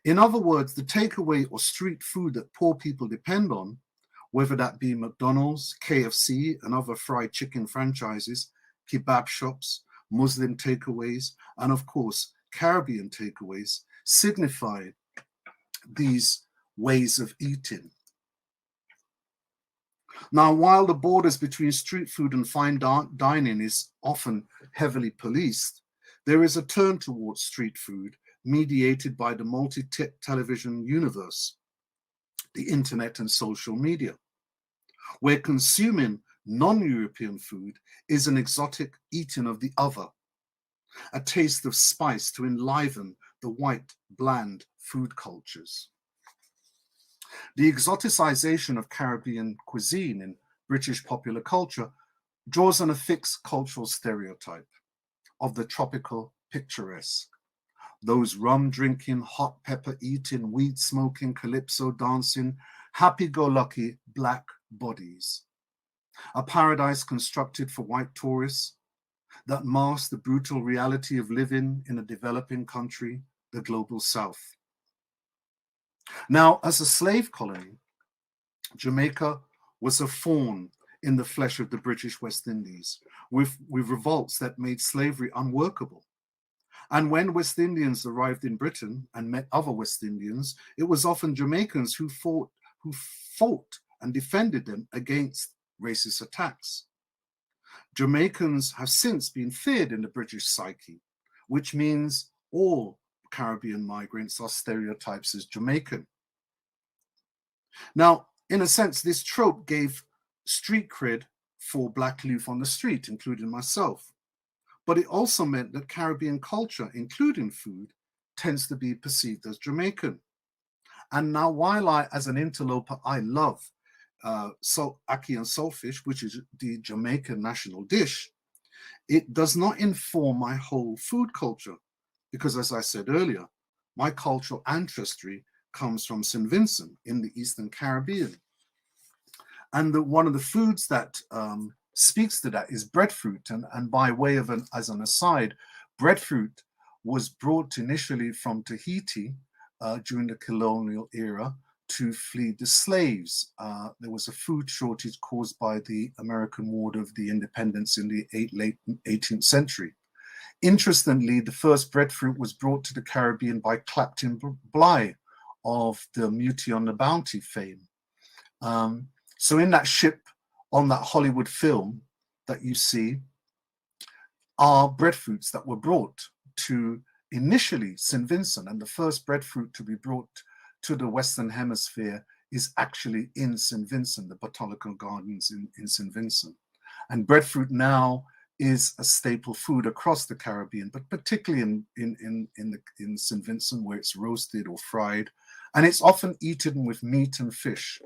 In other words, the takeaway or street food that poor people depend on, whether that be McDonald's, KFC, and other fried chicken franchises, kebab shops, Muslim takeaways, and of course, Caribbean takeaways, signify these ways of eating. Now, while the borders between street food and fine dining is often heavily policed, there is a turn towards street food mediated by the multi-television universe, the internet and social media, where consuming non-European food is an exotic eating of the other, a taste of spice to enliven the white, bland food cultures. The exoticization of Caribbean cuisine in British popular culture draws on a fixed cultural stereotype of the tropical picturesque. Those rum drinking, hot pepper eating, weed smoking, calypso dancing, happy-go-lucky black bodies. A paradise constructed for white tourists that masks the brutal reality of living in a developing country, the global South. Now, as a slave colony, Jamaica was a thorn in the flesh of the British West Indies, with revolts that made slavery unworkable. And when West Indians arrived in Britain and met other West Indians, it was often Jamaicans who fought and defended them against racist attacks. Jamaicans have since been feared in the British psyche, which means all Caribbean migrants are stereotypes as Jamaican. Now, in a sense, this trope gave street cred for black youth on the street, including myself. But it also meant that Caribbean culture, including food, tends to be perceived as Jamaican. And now, while I, as an interloper, I love ackee and saltfish, which is the Jamaican national dish, it does not inform my whole food culture. Because as I said earlier, my cultural ancestry comes from St. Vincent in the Eastern Caribbean. And one of the foods that speaks to that is breadfruit. And by way of as an aside, breadfruit was brought initially from Tahiti during the colonial era to flee the slaves. There was a food shortage caused by the American War of the Independence in the late 18th century. Interestingly, the first breadfruit was brought to the Caribbean by Clapton Bligh of the Mutiny on the Bounty fame. So in that ship on that Hollywood film that you see are breadfruits that were brought to initially St. Vincent, and the first breadfruit to be brought to the Western Hemisphere is actually in St. Vincent, the Botanical Gardens in St. Vincent. And breadfruit now is a staple food across the Caribbean, but particularly in St. Vincent, where it's roasted or fried, and it's often eaten with meat and fish.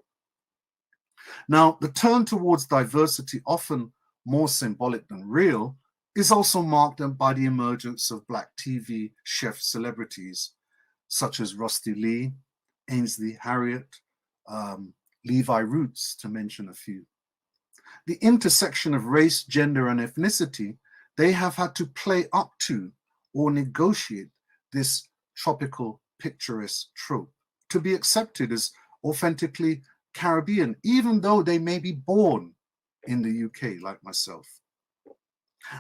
Now, the turn towards diversity, often more symbolic than real, is also marked by the emergence of Black TV chef celebrities, such as Rusty Lee, Ainsley Harriott, Levi Roots, to mention a few. The intersection of race, gender, and ethnicity, they have had to play up to or negotiate this tropical picturesque trope to be accepted as authentically Caribbean, even though they may be born in the UK, like myself.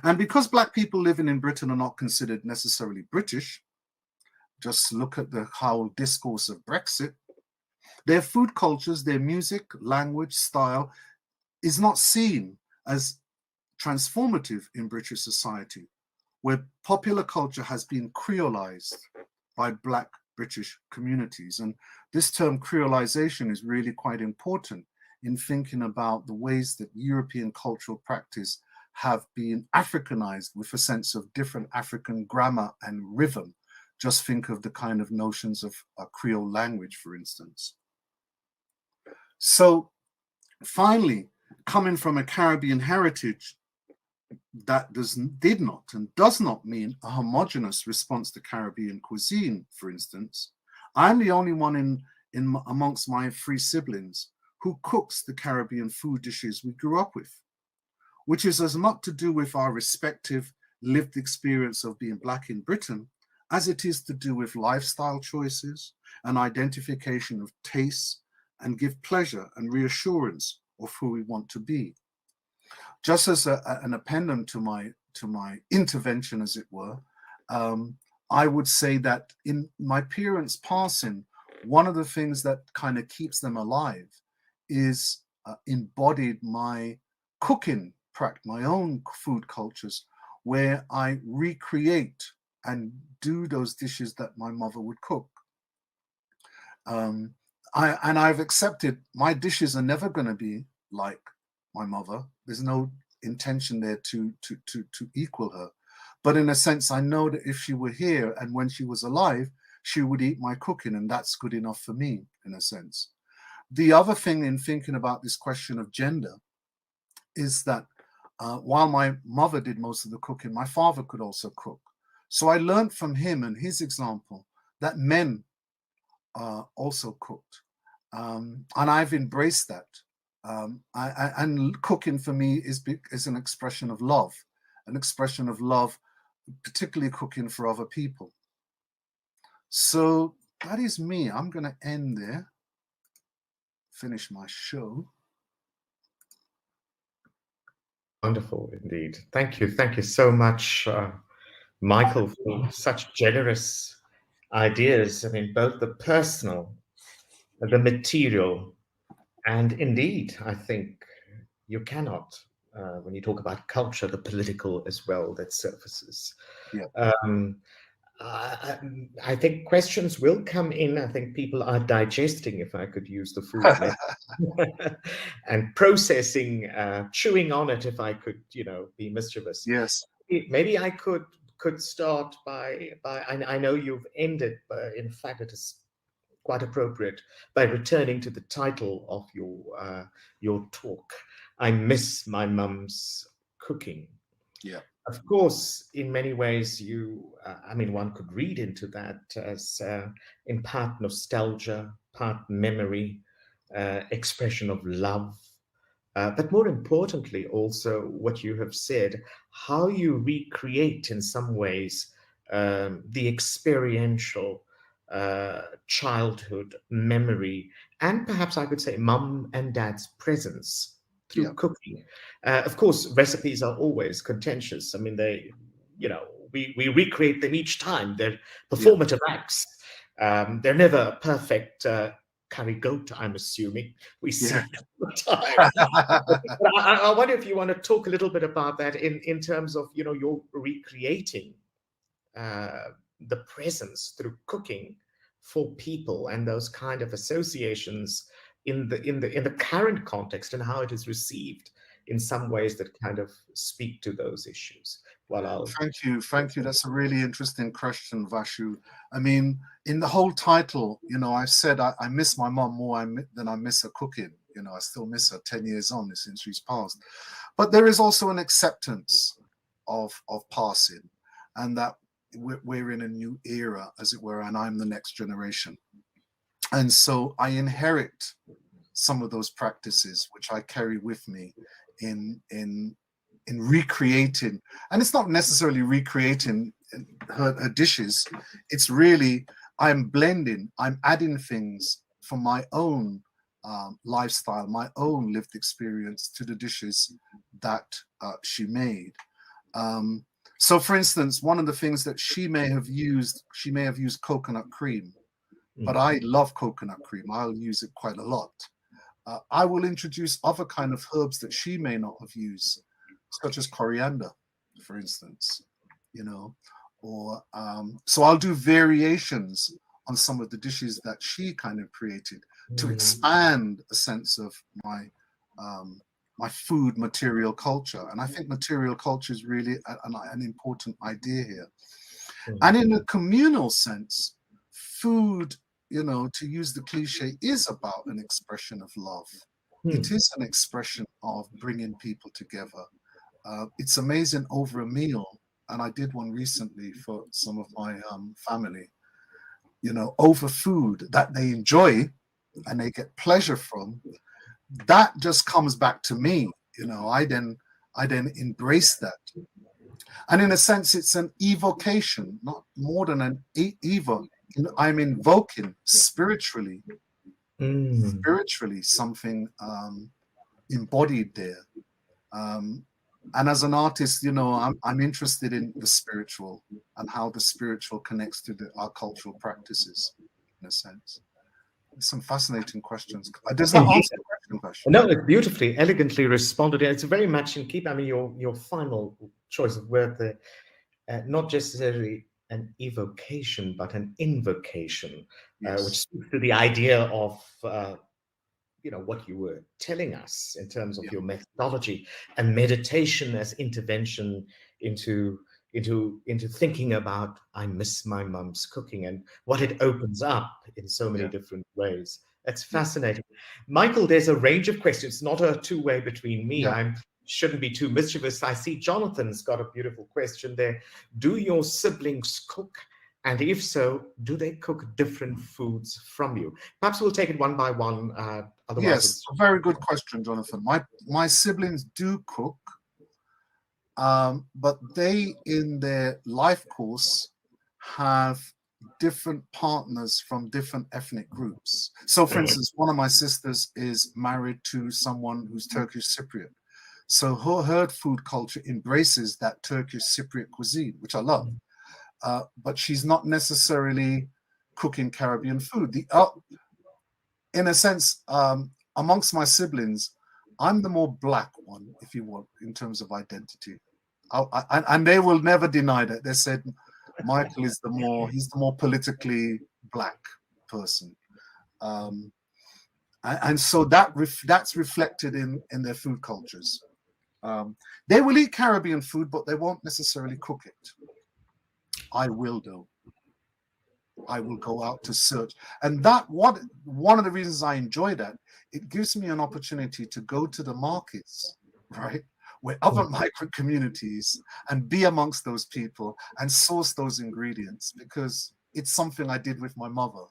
And because Black people living in Britain are not considered necessarily British, just look at the whole discourse of Brexit, their food cultures, their music, language, style is not seen as transformative in British society, where popular culture has been creolized by Black British communities. And this term creolization is really quite important in thinking about the ways that European cultural practice have been Africanized with a sense of different African grammar and rhythm. Just think of the kind of notions of a Creole language, for instance. So finally, coming from a Caribbean heritage that did not and does not mean a homogeneous response to Caribbean cuisine, for instance, I'm the only one amongst my 3 siblings who cooks the Caribbean food dishes we grew up with, which is as much to do with our respective lived experience of being Black in Britain as it is to do with lifestyle choices and identification of tastes and give pleasure and reassurance of who we want to be. Just as an appendant to my intervention, as it were, I would say that in my parents' passing, one of the things that kind of keeps them alive is embodied my cooking practice, my own food cultures, where I recreate and do those dishes that my mother would cook. I've accepted my dishes are never going to be like my mother. There's no intention there to equal her. But in a sense, I know that if she were here and when she was alive, she would eat my cooking, and that's good enough for me, in a sense. The other thing in thinking about this question of gender is that while my mother did most of the cooking, my father could also cook. So I learned from him and his example that men also cooked. And I've embraced that. And cooking for me is an expression of love, particularly cooking for other people. So that is me. I'm going to end there, finish my show. Wonderful indeed. Thank you. Thank you so much, Michael, for such generous ideas. I mean, both the personal, the material, and indeed, I think you cannot, when you talk about culture, the political as well that surfaces. Yeah. I think questions will come in. I think people are digesting, if I could use the food metaphor, and processing, chewing on it, if I could, be mischievous. Yes. Maybe I could start by I know you've ended, but in fact it is quite appropriate, by returning to the title of your talk. I miss my mum's cooking. Yeah. Of course, in many ways, one could read into that as in part nostalgia, part memory, expression of love, but more importantly, also what you have said, how you recreate in some ways the experiential childhood memory, and perhaps I could say mum and dad's presence through Yeah. cooking. Of course, recipes are always contentious. I mean, we recreate them each time. They're performative acts. They're never perfect curry goat, I'm assuming. We see it all the time. But I wonder if you want to talk a little bit about that in terms of, you're recreating the presence through cooking for people and those kind of associations in the current context, and how it is received in some ways that kind of speak to those issues. Thank you. That's a really interesting question, Vasu. I mean, in the whole title, I said I miss my mom more than I miss her cooking. I still miss her 10 years on since she's passed. But there is also an acceptance of passing, and that we're in a new era, as it were, and I'm the next generation. And so I inherit some of those practices, which I carry with me in recreating. And it's not necessarily recreating her dishes. It's really, I'm blending, I'm adding things from my own lifestyle, my own lived experience to the dishes that she made. So, for instance, one of the things that she may have used coconut cream, but I love coconut cream. I'll use it quite a lot. I will introduce other kind of herbs that she may not have used, such as coriander, for instance, or so I'll do variations on some of the dishes that she kind of created to expand a sense of my food material culture. And I think material culture is really an important idea here. And in a communal sense, food, to use the cliche, is about an expression of love. It is an expression of bringing people together. It's amazing over a meal, and I did one recently for some of my family, over food that they enjoy and they get pleasure from. That just comes back to me. I then embrace that. And in a sense, it's an evocation, not more than an evoke. I'm invoking spiritually something embodied there. And as an artist, I'm interested in the spiritual and how the spiritual connects to our cultural practices, in a sense. Some fascinating questions. Does that answer the question? No, it's beautifully, elegantly responded. It's very much in keep. I mean, your final choice of word there, not just necessarily an evocation, but an invocation, which speaks to the idea of what you were telling us in terms of your methodology and meditation as intervention into thinking about I miss my mum's cooking and what it opens up in so many different ways. That's fascinating. Michael, there's a range of questions, not a two-way between me. I shouldn't be too mischievous. I see Jonathan's got a beautiful question there. Do your siblings cook? And if so, do they cook different foods from you? Perhaps we'll take it one by one. Otherwise, yes, a very good question, Jonathan. My siblings do cook, but they, in their life course, have different partners from different ethnic groups. So, for instance, one of my sisters is married to someone who's Turkish Cypriot. So her food culture embraces that Turkish Cypriot cuisine, which I love. But she's not necessarily cooking Caribbean food. In a sense, amongst my siblings, I'm the more black one, if you want, in terms of identity. And they will never deny that. They said Michael is he's the more politically black person. And so that's reflected in their food cultures. They will eat Caribbean food, but they won't necessarily cook it. I will do. I will go out to search. And one of the reasons I enjoy that, it gives me an opportunity to go to the markets, right, where other migrant communities and be amongst those people and source those ingredients, because it's something I did with my mother.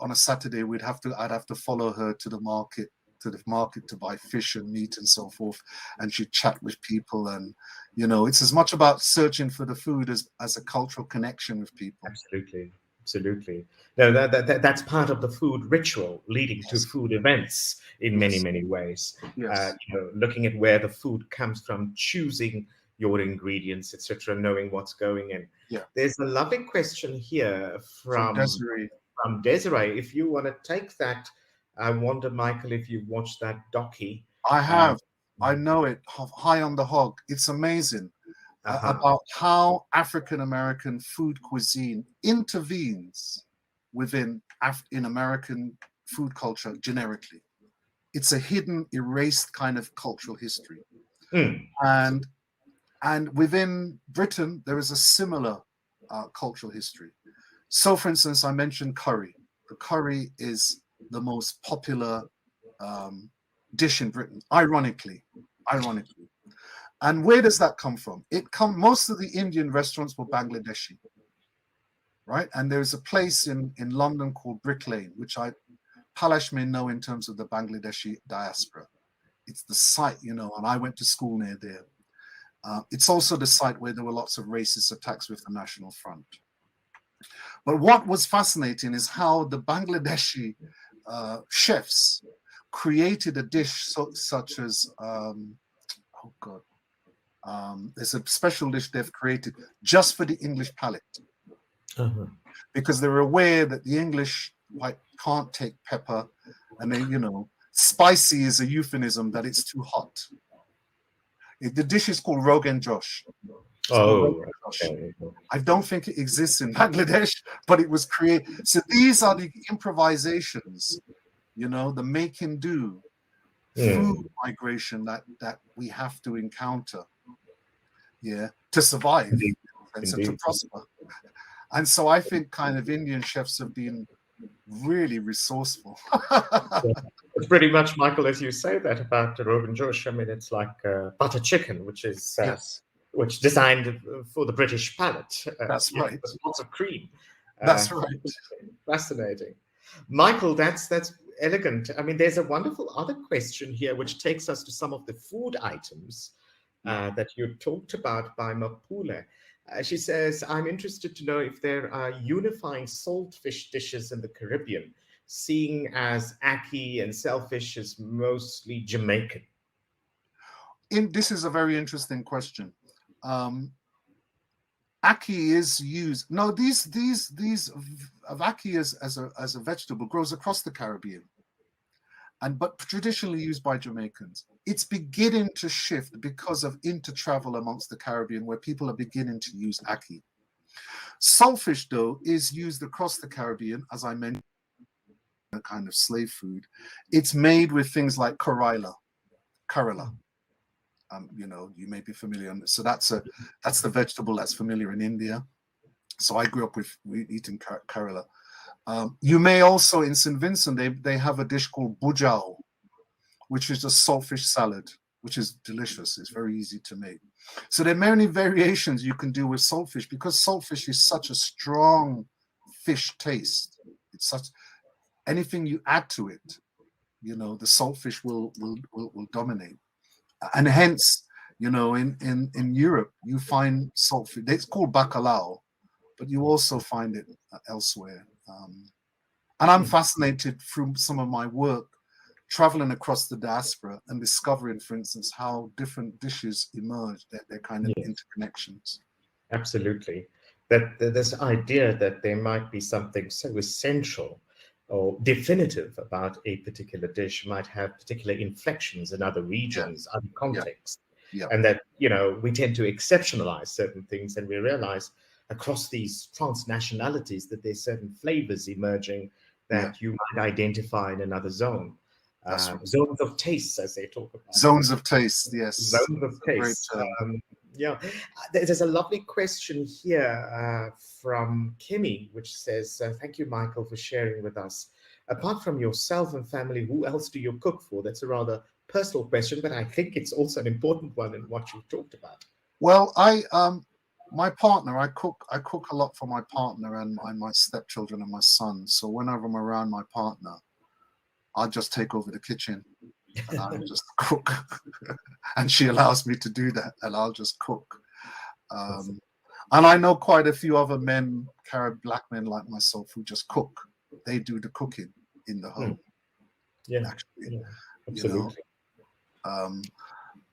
On a Saturday, I'd have to follow her to the market to buy fish and meat and so forth, and she'd chat with people, and it's as much about searching for the food as a cultural connection with people. Absolutely. Absolutely. No, that's part of the food ritual leading to food events in many ways. Yes. Looking at where the food comes from, choosing your ingredients, etc., knowing what's going in. Yeah. There's a lovely question here From Desiree. If you want to take that, I wonder, Michael, if you've watched that docu. I have. I know it. High on the Hog. It's amazing. About how African American food cuisine intervenes within in American food culture generically. It's a hidden, erased kind of cultural history. And within Britain, there is a similar cultural history. So, for instance, I mentioned curry. The curry is the most popular dish in Britain, ironically. And where does that come from? Most of the Indian restaurants were Bangladeshi, right? And there's a place in London called Brick Lane, which Palash may know in terms of the Bangladeshi diaspora. It's the site, and I went to school near there. It's also the site where there were lots of racist attacks with the National Front. But what was fascinating is how the Bangladeshi chefs created a dish such as, there's a special dish they've created just for the English palate. Because they were aware that the English can't take pepper, and they, spicy is a euphemism that it's too hot. The dish is called Rogan Josh. Okay. I don't think it exists in Bangladesh, but it was created. So these are the improvisations, the make and do, food migration that we have to encounter, to survive and to prosper. And so I think kind of Indian chefs have been really resourceful. It's pretty much, Michael, as you say that about the Rogan Josh. I mean, it's like butter chicken, which is which designed for the British palate. That's right. Lots of cream. That's right. Fascinating, Michael. That's elegant. I mean, there's a wonderful other question here, which takes us to some of the food items that you talked about by Mapule. She says, I'm interested to know if there are unifying saltfish dishes in the Caribbean, seeing as ackee and shellfish is mostly Jamaican. This is a very interesting question. Ackee is used. No, these ackee as a vegetable grows across the Caribbean, but traditionally used by Jamaicans. It's beginning to shift because of intertravel amongst the Caribbean, where people are beginning to use ackee. Saltfish, though, is used across the Caribbean, as I mentioned, a kind of slave food. It's made with things like Karela. You may be familiar. So that's the vegetable that's familiar in India. So I grew up with eating Karela. You may also, in St. Vincent, they have a dish called bujao, which is a saltfish salad, which is delicious. It's very easy to make. So there are many variations you can do with saltfish, because saltfish is such a strong fish taste. It's such, anything you add to it, the saltfish will dominate. And hence, in Europe, you find saltfish. It's called bacalao, but you also find it elsewhere. And I'm fascinated through some of my work, traveling across the diaspora and discovering, for instance, how different dishes emerge, their kind of interconnections. Absolutely. That this idea that there might be something so essential or definitive about a particular dish might have particular inflections in other regions, other contexts. And that, we tend to exceptionalize certain things, and we realize across these transnationalities that there's certain flavors emerging that you might identify in another zone. Zones of taste, as they talk about. Zones of taste, yes. Zones of taste. There's a lovely question here from Kimmy, which says, thank you, Michael, for sharing with us. Apart from yourself and family, who else do you cook for? That's a rather personal question, but I think it's also an important one in what you talked about. Well, my partner, I cook a lot for my partner and my stepchildren and my son. So whenever I'm around my partner, I'll just take over the kitchen and I'll just cook. And she allows me to do that, and I'll just cook. And I know quite a few other men, black men like myself, who just cook. They do the cooking in the home. Yeah, actually, yeah, absolutely.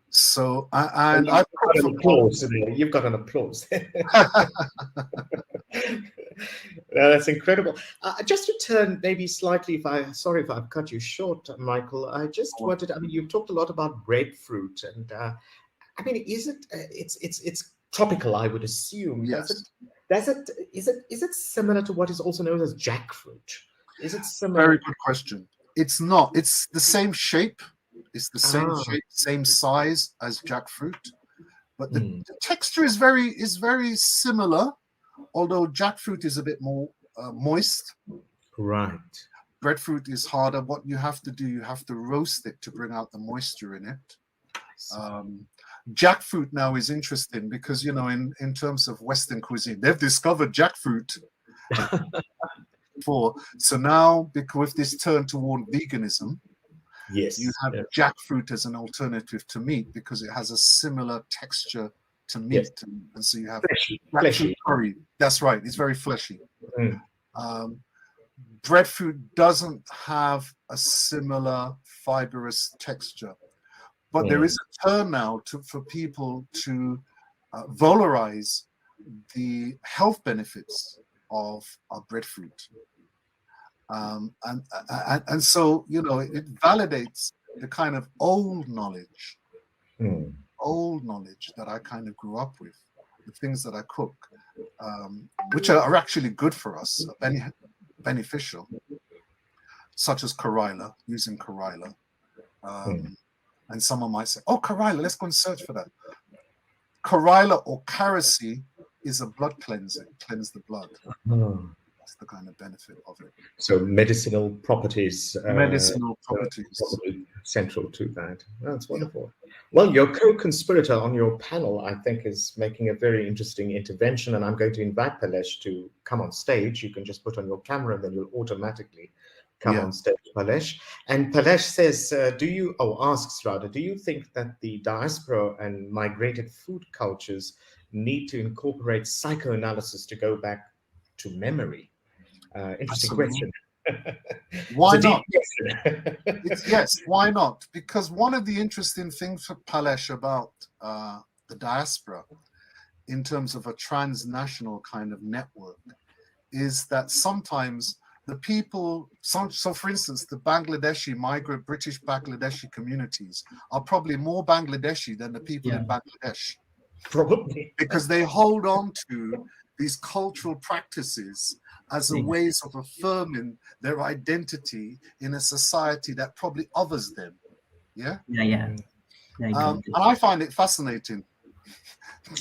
So and I've got an applause. You've got an applause. That's incredible. Just to turn maybe slightly, sorry if I've cut you short, Michael. I just wanted. I mean, you've talked a lot about breadfruit, and I mean, is it? It's tropical, I would assume. Yes. Is it similar to what is also known as jackfruit? Is it similar? Very good question. It's not. It's the same shape. It's the same shape, same size as jackfruit, but the texture is very similar. Although jackfruit is a bit more moist. Right. Breadfruit is harder. What you have to do, you have to roast it to bring out the moisture in it. Jackfruit now is interesting because, you know, in terms of Western cuisine, they've discovered jackfruit. So now, because with this turn toward veganism, yes, you have jackfruit as an alternative to meat because it has a similar texture to meat, yes. And so you have fleshy curry. That's right. It's very fleshy. Breadfruit doesn't have a similar fibrous texture, but there is a turn now for people to valorize the health benefits of breadfruit, and so, you know, it validates the kind of old knowledge that I kind of grew up with, the things that I cook, which are actually good for us, beneficial, such as using Corilla. And someone might say, oh, Corilla, let's go and search for that. Corilla or Caracy is a blood cleanser, cleanse the blood. That's the kind of benefit of it. So medicinal properties. Properties. Central to that. That's wonderful. Yeah. Well, your co-conspirator on your panel, I think, is making a very interesting intervention, and I'm going to invite Palash to come on stage. You can just put on your camera and then you'll automatically come on stage, Palash. And Palash says, do you think that the diaspora and migrated food cultures need to incorporate psychoanalysis to go back to memory? Interesting question. Why not? Yes, why not? Because one of the interesting things for Palash about the diaspora in terms of a transnational kind of network is that sometimes the people, so for instance, the Bangladeshi British Bangladeshi communities are probably more Bangladeshi than the people in Bangladesh. Probably. Because they hold on to these cultural practices as a ways of affirming their identity in a society that probably others them. And I find it fascinating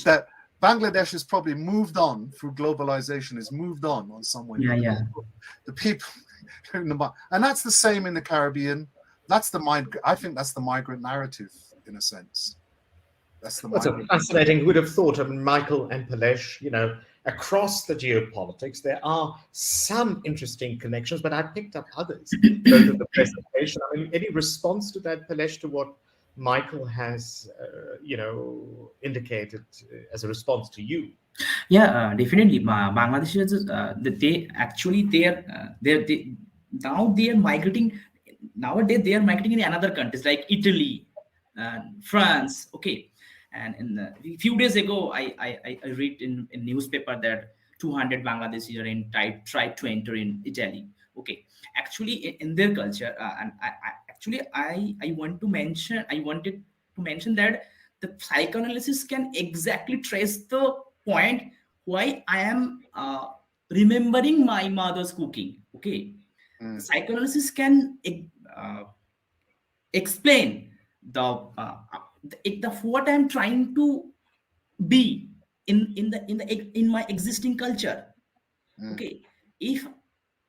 that Bangladesh has probably moved on through globalization, has moved on some way. The people, and that's the same in the Caribbean. I think that's the migrant narrative in a sense. That's fascinating. Who would have thought of Michael and Palash, you know, across the geopolitics, there are some interesting connections, but I picked up others both of the presentation. I mean, any response to that, Palash, to what Michael has, indicated as a response to you? Yeah, definitely. Bangladesh is now they are migrating. Nowadays they are migrating in another countries like Italy, France. Okay. And a few days ago, I read in newspaper that 200 Bangladeshis are tried to enter in Italy. Okay, actually in their culture, and I wanted to mention that the psychoanalysis can exactly trace the point why I am remembering my mother's cooking. Okay, the psychoanalysis can explain the what I'm trying to be in my existing culture. Okay, if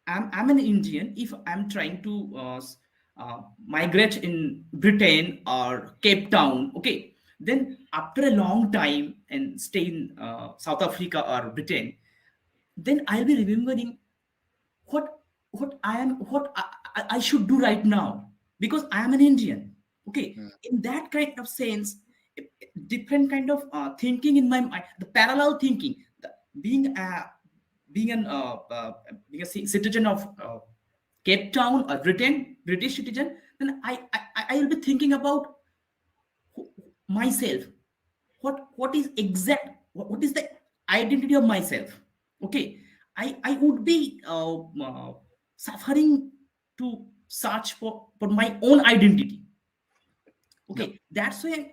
I'm an Indian, if I'm trying to migrate in Britain or Cape Town, okay, then after a long time and stay in South Africa or Britain, then I'll be remembering what I should do right now because I am an Indian. Okay, in that kind of sense, different kind of thinking in my mind, the parallel thinking, being a citizen of Cape Town, a British citizen, then I will be thinking about myself. What is what is the identity of myself? Okay, I would be suffering to search for my own identity. Okay, Yep. that's why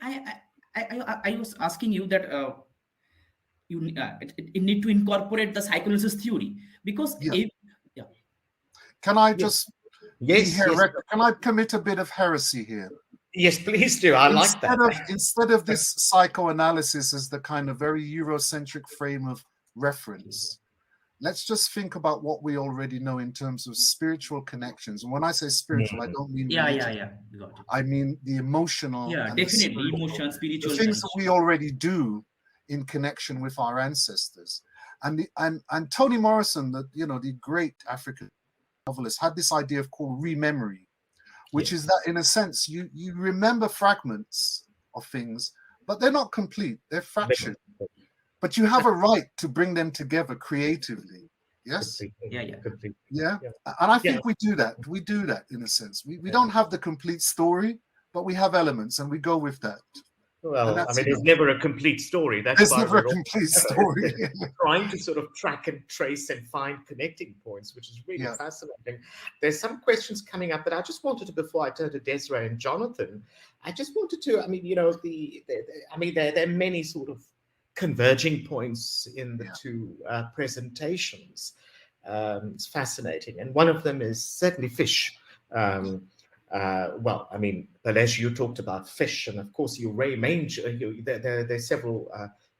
I was asking you that you need to incorporate the psychoanalysis theory, because Yeah. yeah. Can I Yes. just Yes, yes, can I commit a bit of heresy here? yes, please do. I like that. Instead of this psychoanalysis as the kind of very Eurocentric frame of reference, let's just think about what we already know in terms of spiritual connections. And when I say spiritual, I don't mean religious. You got it. I mean the emotional. Yeah, and the definitely spiritual, emotion, the spiritual things that connection. we already do in connection with our ancestors. And Toni Morrison, the great African novelist, had this idea of called rememory, which is that in a sense you remember fragments of things, but they're not complete, they're fractured. But you have a right to bring them together creatively. Yes? Completely. Yeah. And I think we do that. We do that in a sense. We don't have the complete story, but we have elements and we go with that. Well, I mean, there's never a complete story. There's never a complete story. Trying to sort of track and trace and find connecting points, which is really fascinating. There's some questions coming up, but I just wanted to, before I turn to Desiree and Jonathan, I just wanted to, I mean, there are many sort of converging points in the two presentations. It's fascinating. And one of them is certainly fish. Well, I mean, Palash, you talked about fish, and of course, you range. There's several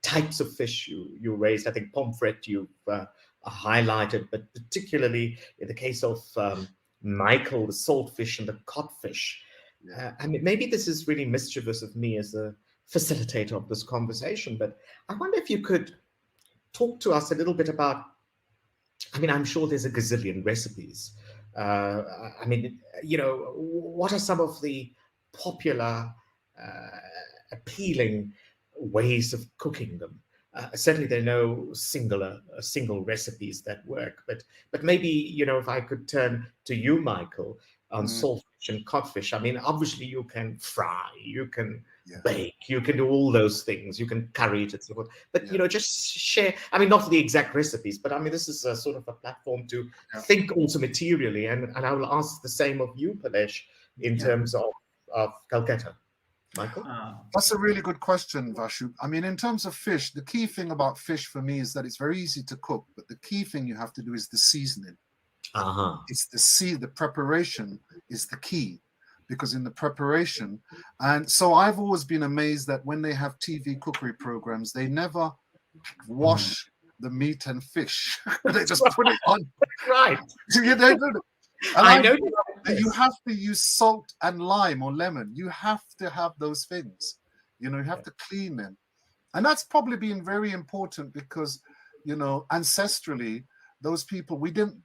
types of fish you raised. I think pomfret you've highlighted, but particularly in the case of Michael, the saltfish and the codfish. I mean, maybe this is really mischievous of me as a facilitator of this conversation, but I wonder if you could talk to us a little bit about. I mean, I'm sure there's a gazillion recipes. I mean, what are some of the popular, appealing ways of cooking them? Certainly, there are no single recipes that work, but maybe, if I could turn to you, Michael, on saltfish and codfish. I mean, obviously, you can fry, you can bake, you can do all those things, you can curry it and so forth. But just share. I mean, not the exact recipes, but I mean, this is a sort of a platform to think also materially. And I will ask the same of you, Palash, in terms of Calcutta. Michael? That's a really good question, Vasu. I mean, in terms of fish, the key thing about fish for me is that it's very easy to cook, but the key thing you have to do is the seasoning. It's the preparation is the key, because in the preparation, and so I've always been amazed that when they have TV cookery programs, they never wash the meat and fish. They just put it on. Right. I know you have to use salt and lime or lemon. You have to have those things. You have to clean them. And that's probably been very important because, ancestrally, those people, we didn't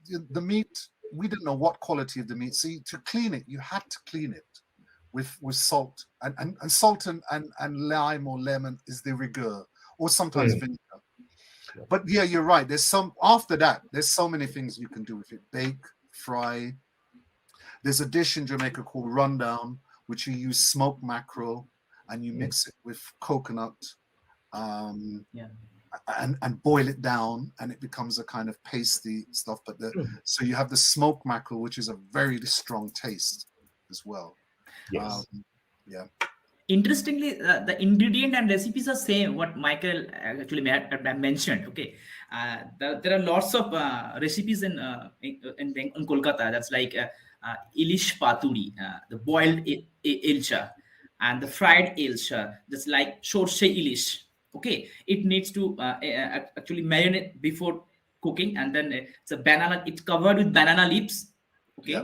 know what quality of the meat. See, to clean it, you had to clean it with salt. And salt and lime or lemon is the rigueur, or sometimes vinegar. But yeah, you're right. After that, there's so many things you can do with it. Bake, fry. There's a dish in Jamaica called rundown, which you use smoked mackerel and you mix it with coconut and boil it down, and it becomes a kind of pasty stuff. But so you have the smoked mackerel, which is a very strong taste as well. Yes. Interestingly, the ingredient and recipes are same. What Michael actually mentioned. Okay, there are lots of recipes in Kolkata. That's like ilish paturi, the boiled ilcha, and the fried ilcha. That's like shorshe ilish. Okay, it needs to actually marinate before cooking, and then it's a banana. It's covered with banana leaves. Okay,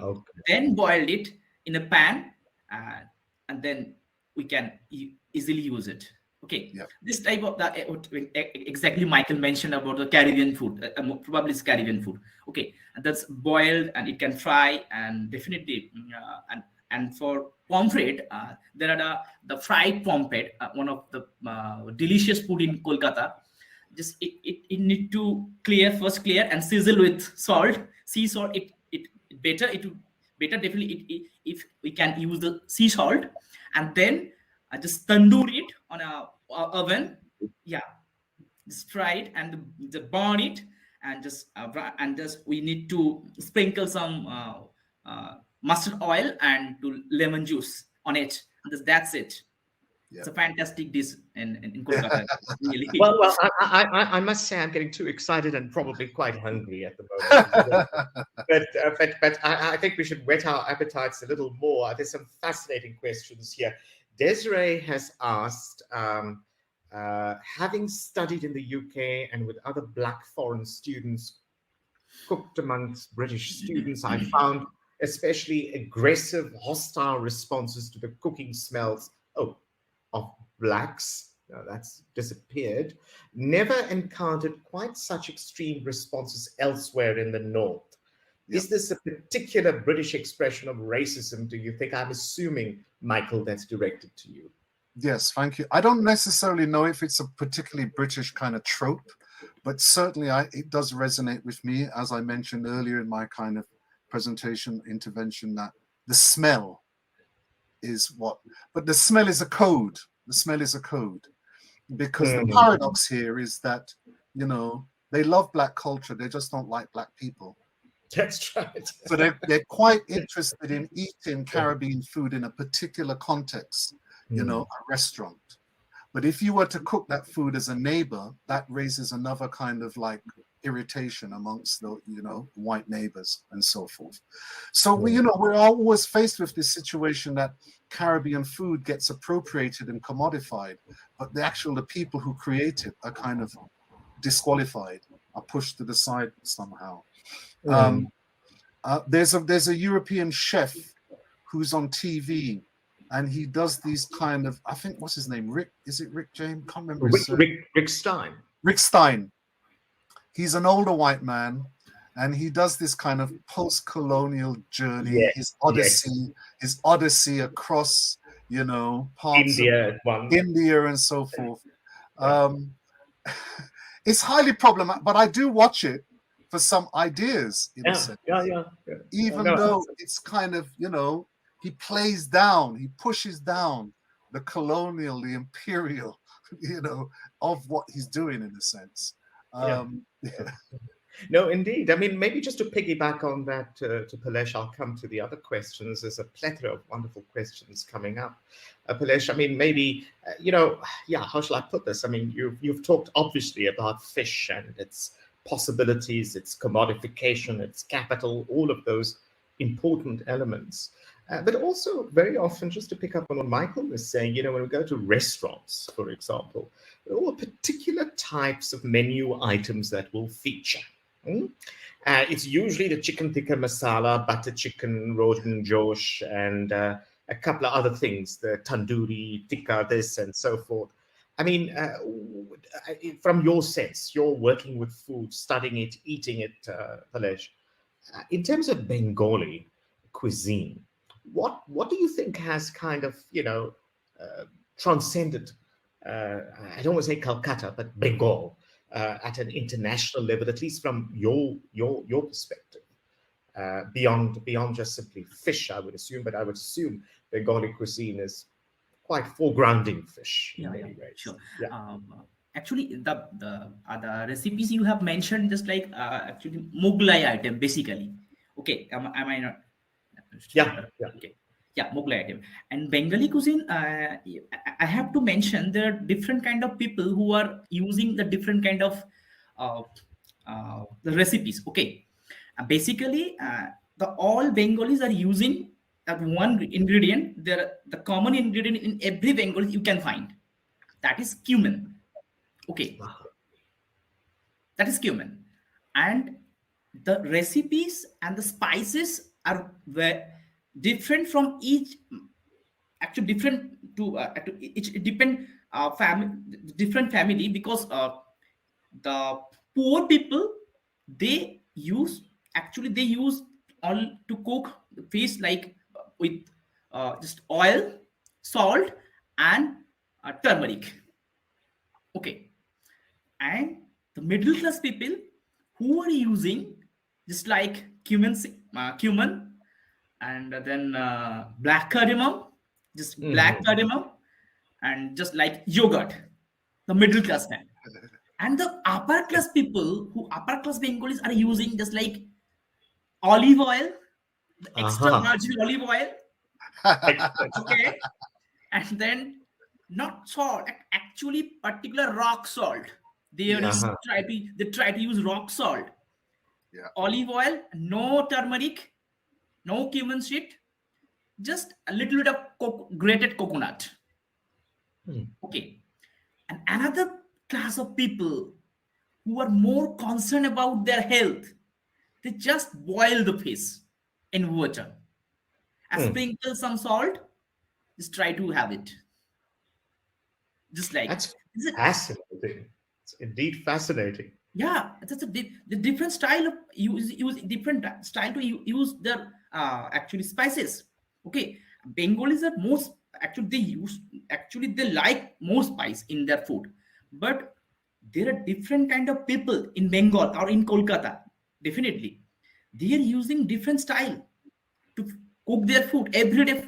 then boiled it in a pan, and then we can easily use it. Okay, this type of exactly Michael mentioned about the Caribbean food, probably it's Caribbean food. Okay, and that's boiled and it can fry, and definitely and for pomfret, there are the fried pomfret, one of the delicious food in Kolkata. just it need to clear and sizzle with salt, sea salt. It better definitely if we can use the sea salt, and then just tandoor it on a oven. Yeah, just fry it and burn it, and just we need to sprinkle some mustard oil and to lemon juice on it. And that's it. Yeah. It's a fantastic dish in Kolkata. Really. Well, I must say I'm getting too excited and probably quite hungry at the moment. But I think we should whet our appetites a little more. There's some fascinating questions here. Desiree has asked, having studied in the UK and with other Black foreign students, cooked amongst British students, I found especially aggressive, hostile responses to the cooking smells of Blacks. That's disappeared. Never encountered quite such extreme responses elsewhere in the North. Yep. Is this a particular British expression of racism, do you think? I'm assuming, Michael, that's directed to you. Yes, thank you. I don't necessarily know if it's a particularly British kind of trope, but certainly it does resonate with me, as I mentioned earlier in my kind of presentation intervention, that the smell is what, but the smell is a code. The smell is a code, because the paradox here is that, you know, they love Black culture, they just don't like Black people. That's right. So they're quite interested in eating Caribbean food in a particular context, you know, a restaurant. But if you were to cook that food as a neighbor, that raises another kind of like irritation amongst the, you know, white neighbors and so forth. So we, you know, we're always faced with this situation that Caribbean food gets appropriated and commodified, but the people who create it are kind of disqualified, are pushed to the side somehow. There's a European chef who's on TV, and he does these kind of, I think, what's his name? Rick, is it Rick James? Can't remember. Rick Stein. Rick Stein. He's an older white man, and he does this kind of post-colonial journey, his odyssey across, you know, parts of India and so forth. It's highly problematic, but I do watch it for some ideas in a sense. Even though it's kind of, you know, he pushes down the colonial, the imperial, you know, of what he's doing in a sense. No, indeed. I mean, maybe just to piggyback on that, to Palash, I'll come to the other questions. There's a plethora of wonderful questions coming up. Palash, I mean, maybe, you know, how shall I put this? I mean, you've talked obviously about fish and its possibilities, its commodification, its capital, all of those important elements. But also very often, just to pick up on what Michael was saying, you know, when we go to restaurants, for example, there are all particular types of menu items that will feature. It's usually the chicken tikka masala, butter chicken, rogan josh, and a couple of other things, the tandoori, tikka, this and so forth. I mean, from your sense, you're working with food, studying it, eating it, Palash, in terms of Bengali cuisine, what do you think has kind of, you know, transcended, I don't want to say Calcutta, but Bengal at an international level, at least from your perspective, beyond just simply fish, I would assume, but I would assume Bengali cuisine is quite foregrounding fish in many ways. Sure. Actually, the recipes you have mentioned, just like actually Mughlai item, basically. Okay, am I not? Okay. Yeah, Mughlai item. And Bengali cuisine, I have to mention there are different kind of people who are using the different kind of the recipes. Okay, basically, all Bengalis are using that one ingredient. The common ingredient in every Bengali you can find, that is cumin. Okay, that is cumin, and the recipes and the spices are very different from each. Actually, different to each different family, because the poor people, they use all to cook fish like with just oil, salt, and turmeric. Okay, and the middle class people who are using just like cumin, and then black cardamom, just black cardamom, and just like yogurt, the middle class man. And the upper class people, who upper class Bengalis are using just like olive oil, the extra virgin olive oil, okay, and then not salt, actually particular rock salt. They try to use rock salt, olive oil, no turmeric, no cumin seed, just a little bit of grated coconut. Okay, and another class of people who are more concerned about their health, they just boil the fish in water and sprinkle some salt, just try to have it. Just like that's fascinating. It's indeed fascinating. Yeah, that's the different style of use different style to use their actually spices. Okay, Bengalis are most actually they like more spice in their food, but there are different kind of people in Bengal or in Kolkata. Definitely, they are using different style to cook their food every day,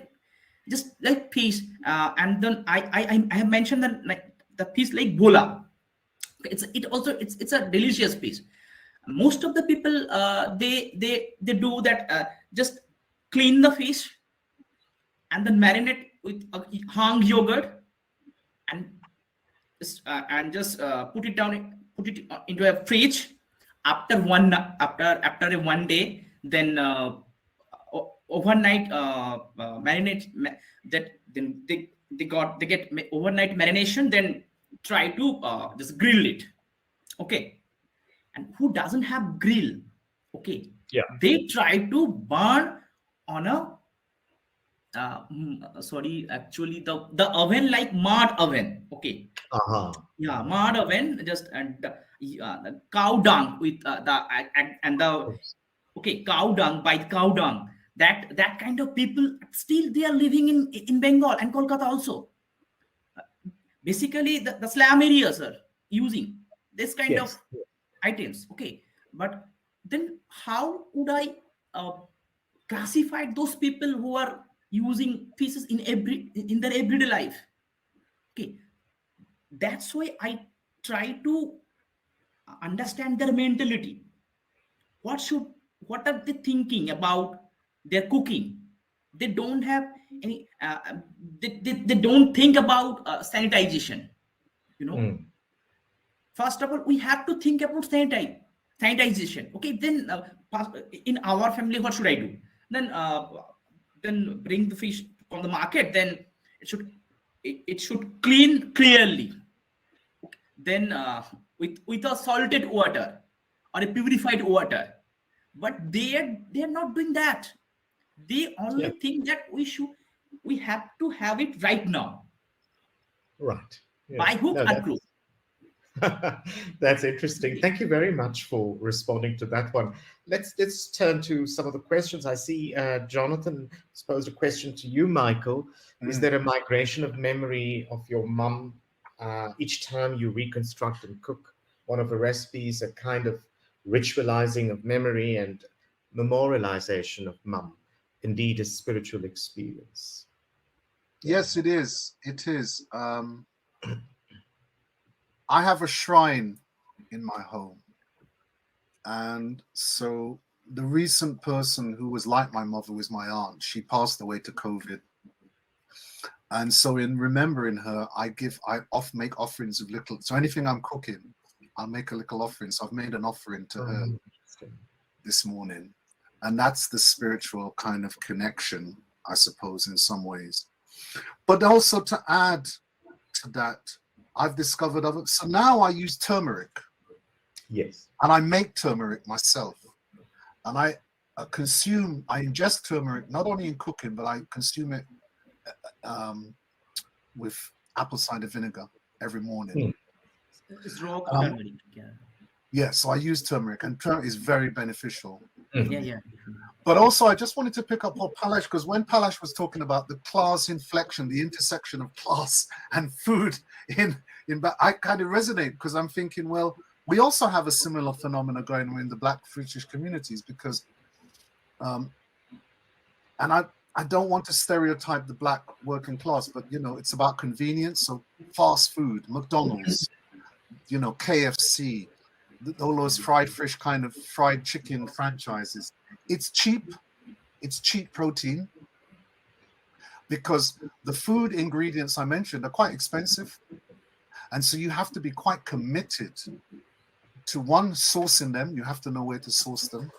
just like fish. And then I have mentioned that like the fish like bola. It's a delicious fish. Most of the people they do that, just clean the fish and then marinate with hang yogurt and just put it into a fridge after a 1 day, then overnight marinate that, then they get overnight marination, then try to just grill it. Okay, and who doesn't have grill? Okay, they try to burn on a actually the oven, like mud oven. Okay, mud oven, just and the cow dung with cow dung, by cow dung. That kind of people still they are living in Bengal and Kolkata also. Basically, the slum areas are using this kind of items. Okay, but then how would I classify those people who are using pieces in their everyday life? Okay, that's why I try to understand their mentality. What are they thinking about their cooking? They don't have any they don't think about sanitization, First of all, we have to think about sanitization. Okay, then in our family, what should I do? Then bring the fish from the market, then it should clean clearly, then with a salted water or a purified water. But they are not doing that. They only think that we have to have it right now, right? By hook and crook. That's interesting. Thank you very much for responding to that one. Let's turn to some of the questions. I see Jonathan posed a question to you, Michael. Is there a migration of memory of your mum each time you reconstruct and cook one of the recipes, a kind of ritualizing of memory and memorialization of mum, indeed a spiritual experience? Yes, it is. It is. I have a shrine in my home. And so the recent person who was like my mother was my aunt. She passed away to COVID. And so in remembering her, I make offerings of little. So anything I'm cooking, I'll make a little offering. So I've made an offering to her this morning. And that's the spiritual kind of connection, I suppose, in some ways. But also to add to that, I've discovered other. So now I use turmeric. Yes. And I make turmeric myself. And I ingest turmeric, not only in cooking, but I consume it with apple cider vinegar every morning. It's raw turmeric. Yeah, so I use turmeric, and turmeric is very beneficial. Yeah. But also, I just wanted to pick up on Palash, because when Palash was talking about the class inflection, the intersection of class and food, I kind of resonate, because I'm thinking, well, We also have a similar phenomenon going on in the Black British communities because, and I don't want to stereotype the Black working class, but it's about convenience. So fast food, McDonald's, KFC, all those fried fish kind of fried chicken franchises. It's cheap protein because the food ingredients I mentioned are quite expensive. And so you have to be quite committed to sourcing them. You have to know where to source them.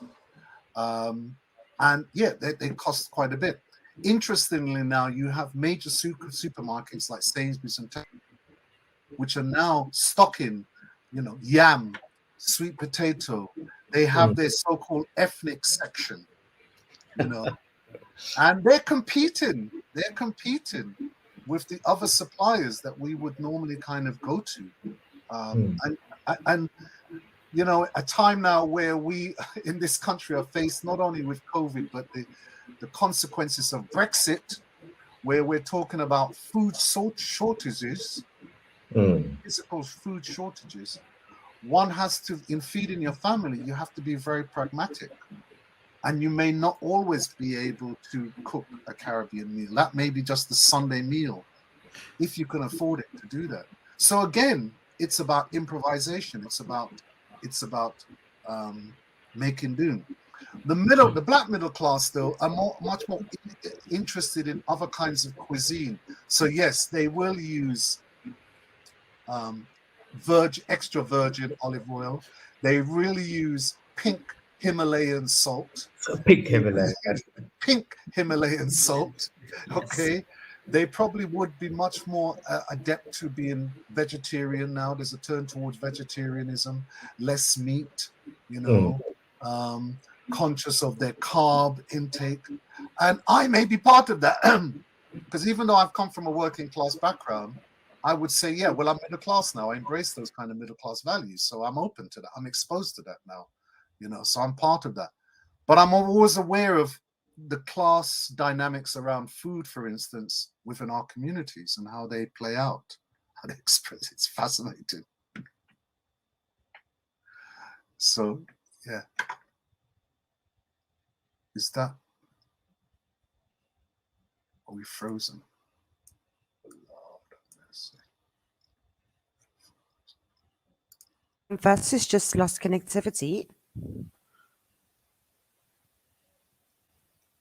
And yeah, they cost quite a bit. Interestingly, now you have major supermarkets like Sainsbury's and Tesco, which are now stocking, yam, sweet potato. They have their so-called ethnic section, and they're competing with the other suppliers that we would normally kind of go to. And a time now where we in this country are faced not only with COVID, but the consequences of Brexit, where we're talking about food shortages, physical food shortages. One has to, in feeding your family, you have to be very pragmatic. And you may not always be able to cook a Caribbean meal. That may be just the Sunday meal, if you can afford it to do that. So again, it's about improvisation. It's about making do. The Black middle class, though, are much more interested in other kinds of cuisine. So yes, they will use extra virgin olive oil. They really use pink Himalayan salt. Pink Himalayan salt. Okay. Yes. They probably would be much more adept to being vegetarian now. There's a turn towards vegetarianism, less meat, conscious of their carb intake. And I may be part of that because even though I've come from a working class background, I would say, yeah, well, I'm middle class now. I embrace those kind of middle class values. So I'm open to that. I'm exposed to that now, so I'm part of that. But I'm always aware of the class dynamics around food, for instance, within our communities and how they play out, how they express. It's fascinating. So, yeah. Are we frozen? Vasu's just lost connectivity.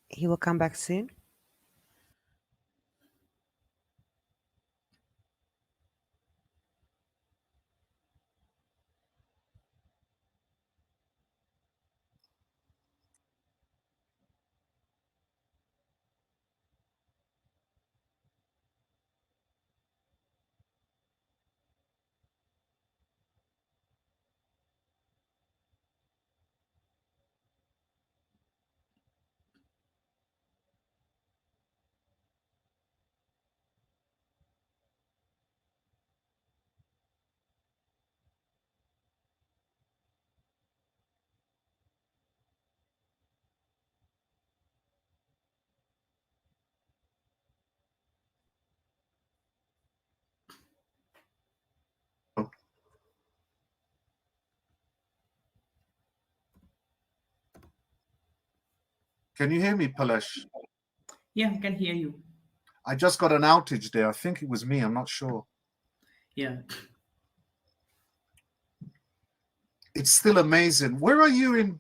He will come back soon. Can you hear me, Palash? Yeah, I can hear you. I just got an outage there. I think it was me. I'm not sure. Yeah. It's still amazing. Where are you in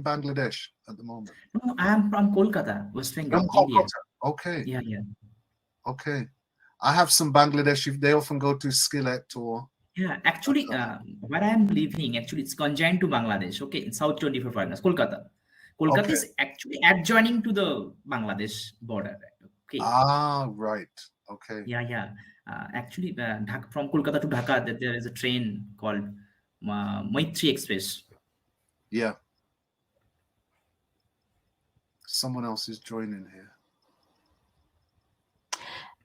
Bangladesh at the moment? No, I am from Kolkata, West Bengal, India. Okay. Yeah. Okay. I have some Bangladeshi. They often go to Skillet or... Yeah, actually, where I am living, actually, it's conjoined to Bangladesh, okay, in South 24 Parganas, Kolkata. Kolkata is actually adjoining to the Bangladesh border, okay. Ah, right. Okay. Yeah. Actually, from Kolkata to Dhaka, there is a train called Maitri Express. Yeah. Someone else is joining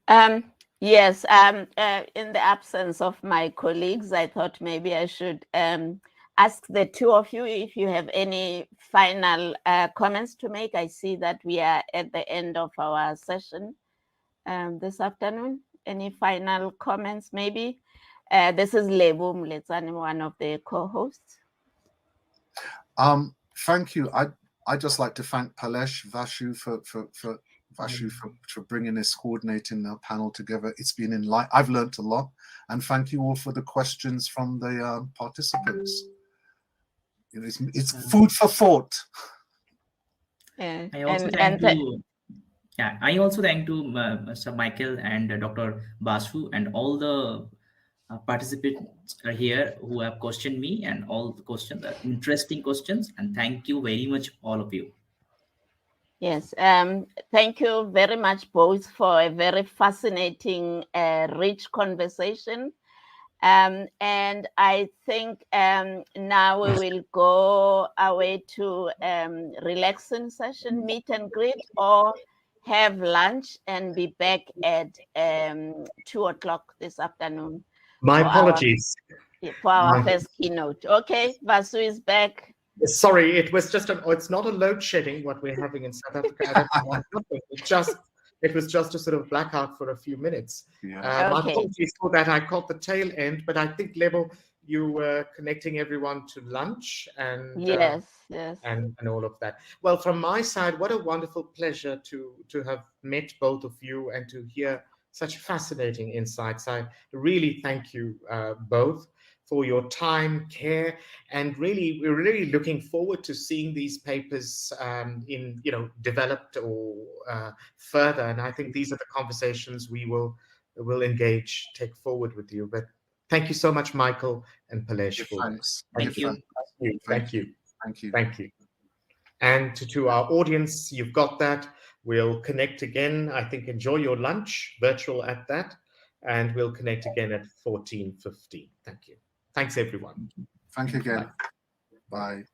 here. Yes, in the absence of my colleagues, I thought maybe I should ask the two of you if you have any final comments to make. I see that we are at the end of our session this afternoon. Any final comments maybe? This is Lebu Mletsane, one of the co-hosts. Thank you. I'd just like to thank Palash, Vasu for bringing this, coordinating the panel together. It's been enlightening. I've learned a lot, and thank you all for the questions from the participants. You know, it's food for thought. I also thank to Mr. Michael and Dr. Vasu and all the participants are here who have questioned me, and all the questions are interesting questions, and thank you very much, all of you. Yes, thank you very much both for a very fascinating, rich conversation. And I think now we will go away to relaxing session, meet and greet, or have lunch and be back at 2 o'clock this afternoon. My apologies. For our first keynote. Okay, Vasu is back. Sorry, it was just it's not a load shedding what we're having in South Africa. It was just a sort of blackout for a few minutes. Yeah. My apologies for that. I caught the tail end, but I think, Lebo, you were connecting everyone to lunch and yes, and all of that. Well, from my side, what a wonderful pleasure to have met both of you and to hear such fascinating insights. I really thank you both for your time, care, and really, we're really looking forward to seeing these papers developed or further. And I think these are the conversations we will take forward with you. But thank you so much, Michael and Palash. Thanks. Thank you. Thank you. Thank you. Thank you. And to our audience, you've got that. We'll connect again. I think enjoy your lunch, virtual at that, and we'll connect again at 14:15. Thank you. Thanks, everyone. Thank you again. Bye.